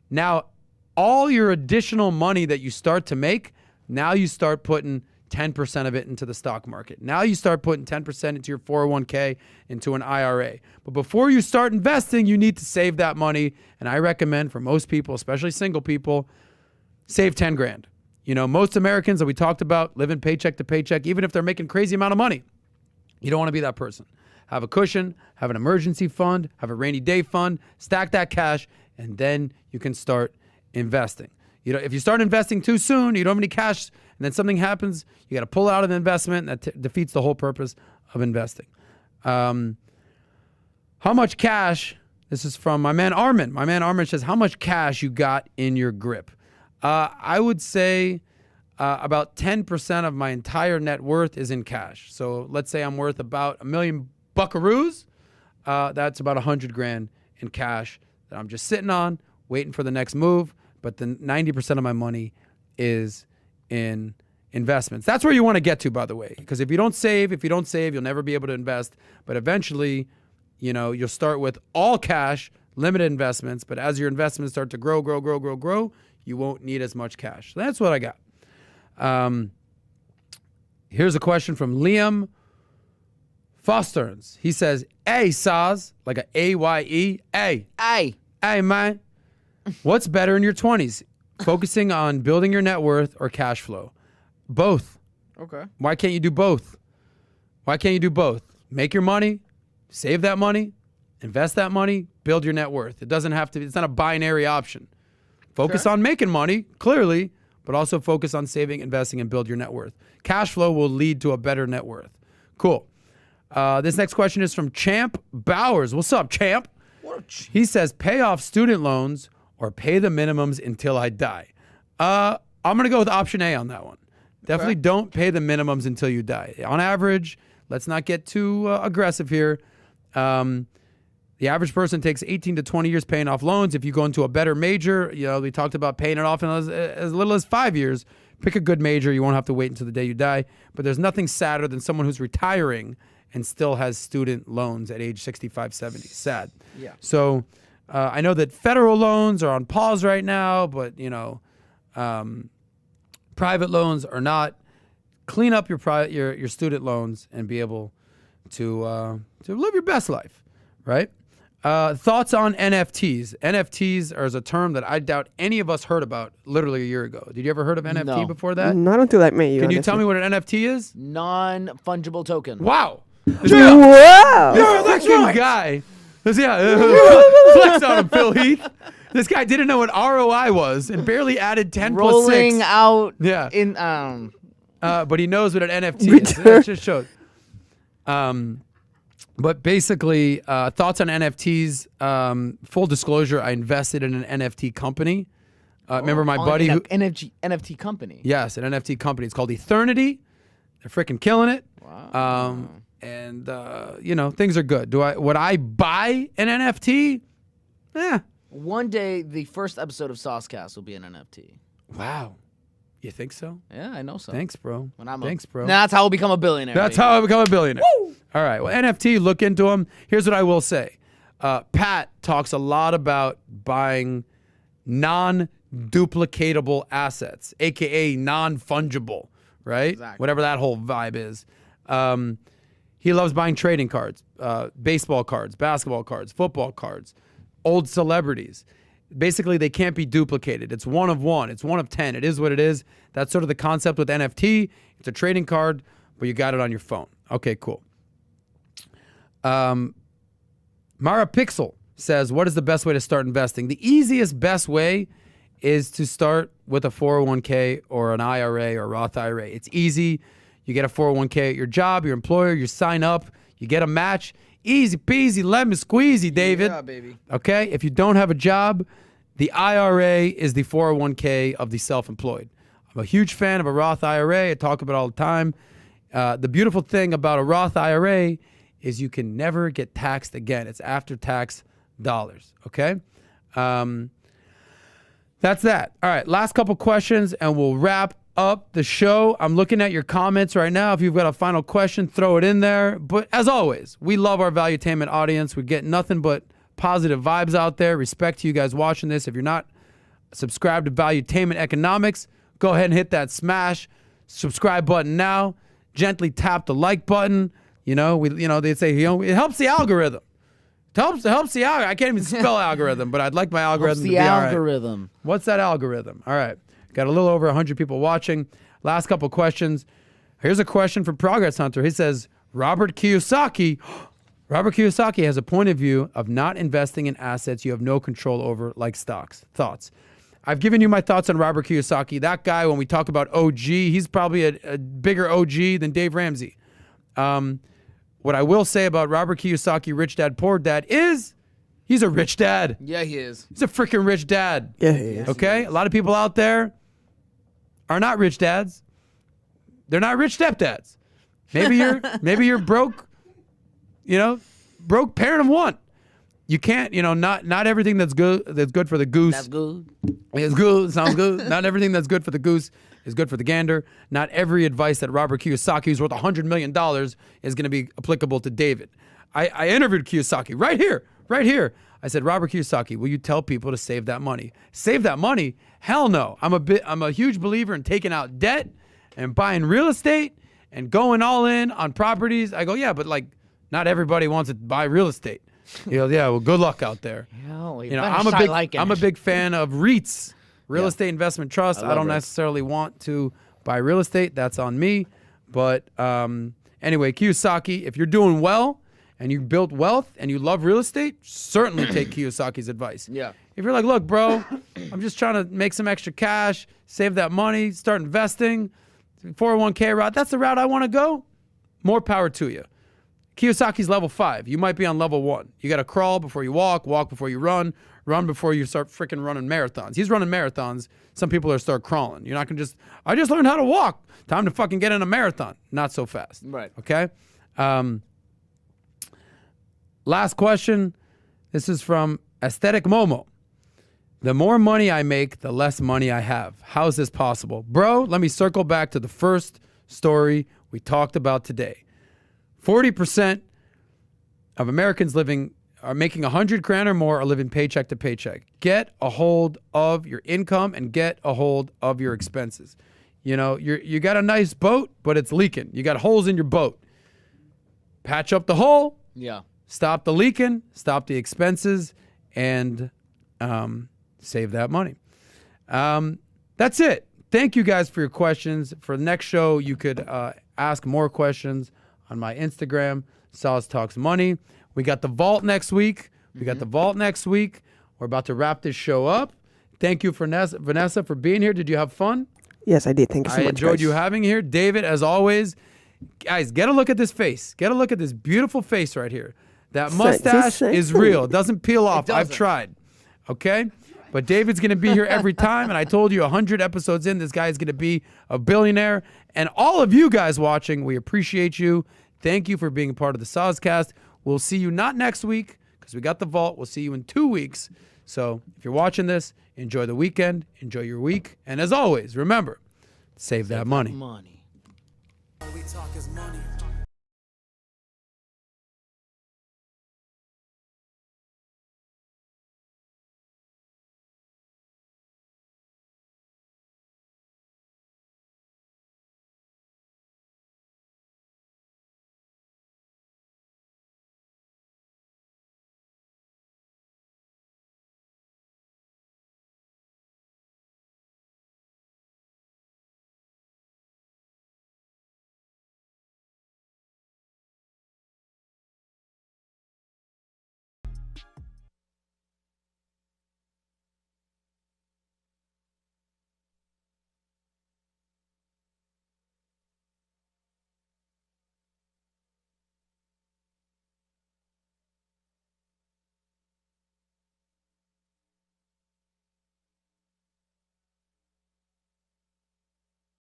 Now, all your additional money that you start to make, now you start putting 10% of it into the stock market. Now you start putting 10% into your 401k, into an IRA. But before you start investing, you need to save that money. And I recommend for most people, especially single people, save 10 grand. Most Americans that we talked about living paycheck to paycheck, even if they're making crazy amount of money, you don't want to be that person. Have a cushion, have an emergency fund, have a rainy day fund, stack that cash, and then you can start investing. If you start investing too soon, you don't have any cash, and then something happens, you got to pull out of the investment, and that defeats the whole purpose of investing. How much cash? This is from my man Armin. My man Armin says, how much cash you got in your grip? I would say about 10% of my entire net worth is in cash. So let's say I'm worth about $1 million buckaroos. That's about 100 grand in cash that I'm just sitting on, waiting for the next move. But the 90% of my money is in investments. That's where you want to get to, by the way, because if you don't save, you'll never be able to invest. But eventually, you'll start with all cash, limited investments. But as your investments start to grow, you won't need as much cash. So that's what I got. Here's a question from Liam Fosterns. He says, "Hey, Saz," like a A-Y-E. Hey, man. What's better in your 20s? Focusing on building your net worth or cash flow? Both. Okay. Why can't you do both? Make your money, save that money, invest that money, build your net worth. It doesn't have to, it's not a binary option. Focus on making money, clearly, but also focus on saving, investing, and build your net worth. Cash flow will lead to a better net worth. Cool. This next question is from Champ Bowers. What's up, Champ? He says, pay off student loans or pay the minimums until I die. I'm going to go with option A on that one. Definitely don't pay the minimums until you die. On average, let's not get too aggressive here. The average person takes 18 to 20 years paying off loans. If you go into a better major, we talked about paying it off in as little as 5 years. Pick a good major. You won't have to wait until the day you die. But there's nothing sadder than someone who's retiring and still has student loans at age 65, 70. Sad. Yeah. So I know that federal loans are on pause right now, but, private loans are not. Clean up your student loans and be able to live your best life, right? Thoughts on NFTs? NFTs are a term that I doubt any of us heard about literally a year ago. Did you ever heard of NFT before that? Not until I met you. Can you tell me what an NFT is? Non-fungible token. Wow. Wow. You're a fucking guy. Flex on him, Phil Heath. This guy didn't know what ROI was and barely added 10 Rolling plus 6. out Yeah. in But he knows what an NFT is. That just showed. But basically, thoughts on NFTs. Full disclosure, I invested in an NFT company. Remember my buddy who NFT company. Yes, an NFT company. It's called Eternity. They're freaking killing it. Wow. And things are good. Would I buy an NFT? Yeah. One day, the first episode of SOSCAST will be an NFT. Wow. You think so? Yeah, I know so. Thanks, bro. Thanks, bro. That's how I'll become a billionaire. That's how I become a billionaire. Woo! All right. Well, NFT, look into them. Here's what I will say. Pat talks a lot about buying non-duplicatable assets, a.k.a. non-fungible, right? Exactly. Whatever that whole vibe is. He loves buying trading cards, baseball cards, basketball cards, football cards, old celebrities. Basically, they can't be duplicated. It's one of one. It's one of 10. It is what it is. That's sort of the concept with NFT. It's a trading card, but you got it on your phone. Okay, cool. Mara Pixel says, what is the best way to start investing? The easiest, best way is to start with a 401k or an IRA or Roth IRA. It's easy. You get a 401k at your job, your employer, you sign up, you get a match. Easy peasy, lemon squeezy, David. Yeah, baby. Okay? If you don't have a job, the IRA is the 401k of the self-employed. I'm a huge fan of a Roth IRA. I talk about it all the time. The beautiful thing about a Roth IRA is you can never get taxed again. It's after-tax dollars, okay? That's that. All right, last couple questions, and we'll wrap up the show. I'm looking at your comments right now. If you've got a final question, throw it in there. But as always, we love our Valuetainment audience. We get nothing but positive vibes out there. Respect to you guys watching this. If you're not subscribed to Valuetainment Economics, go ahead and hit that smash subscribe button now. Gently tap the like button. They say it helps the algorithm. It helps the algorithm. I can't even spell algorithm, but I'd like my algorithm to be all right. algorithm. What's that algorithm? All right. Got a little over 100 people watching. Last couple questions. Here's a question from Progress Hunter. He says, Robert Kiyosaki has a point of view of not investing in assets you have no control over, like stocks. Thoughts? I've given you my thoughts on Robert Kiyosaki. That guy, when we talk about OG, he's probably a bigger OG than Dave Ramsey. What I will say about Robert Kiyosaki, Rich Dad, Poor Dad, is he's a rich dad. Yeah, he is. He's a freaking rich dad. Yeah, he is. Okay? A lot of people out there are not rich dads. They're not rich stepdads. Maybe you're broke, broke parent of one. You can't, not everything that's good for the goose. That's good. It's good. Sounds good. Not everything that's good for the goose is good for the gander. Not every advice that Robert Kiyosaki, who's worth $100 million, is going to be applicable to David. I interviewed Kiyosaki right here. I said, Robert Kiyosaki, will you tell people to save that money? Save that money? Hell no. I'm a huge believer in taking out debt and buying real estate and going all in on properties. I go, yeah, but not everybody wants to buy real estate. He goes, yeah, well, good luck out there. I'm a big fan of REITs, real estate investment trust. I don't necessarily want to buy real estate. That's on me. But anyway, Kiyosaki, if you're doing well and you built wealth and you love real estate, certainly take Kiyosaki's advice. Yeah. If you're like, look, bro, I'm just trying to make some extra cash, save that money, start investing, 401k route, that's the route I want to go, more power to you. Kiyosaki's level 5. You might be on level 1. You got to crawl before you walk before you run before you start freaking running marathons. He's running marathons. Some people are start crawling. You're not going to I just learned how to walk. Time to fucking get in a marathon. Not so fast. Right. Okay? Last question. This is from Aesthetic Momo. The more money I make, the less money I have. How is this possible? Bro, let me circle back to the first story we talked about today. 40% of Americans are making 100 grand or more are living paycheck to paycheck. Get a hold of your income and get a hold of your expenses. You know, you got a nice boat, but it's leaking. You got holes in your boat. Patch up the hole. Yeah. Stop the leaking. Stop the expenses, and save that money. That's it. Thank you guys for your questions. For the next show, you could ask more questions on my Instagram, Sauce Talks Money. We got the vault next week. We're about to wrap this show up. Thank you, Vanessa, for being here. Did you have fun? Yes, I did. Thank you so much. I enjoyed guys. you having here. David, as always. Guys, get a look at this face. Get a look at this beautiful face right here. That mustache is real. It doesn't peel off. I've tried. Okay? But David's going to be here every time. And I told you 100 episodes in, this guy is going to be a billionaire. And all of you guys watching, we appreciate you. Thank you for being a part of the SOSCAST. We'll see you not next week because we got the vault. We'll see you in 2 weeks. So if you're watching this, enjoy the weekend. Enjoy your week. And as always, remember, save that money. Money. All we talk is money.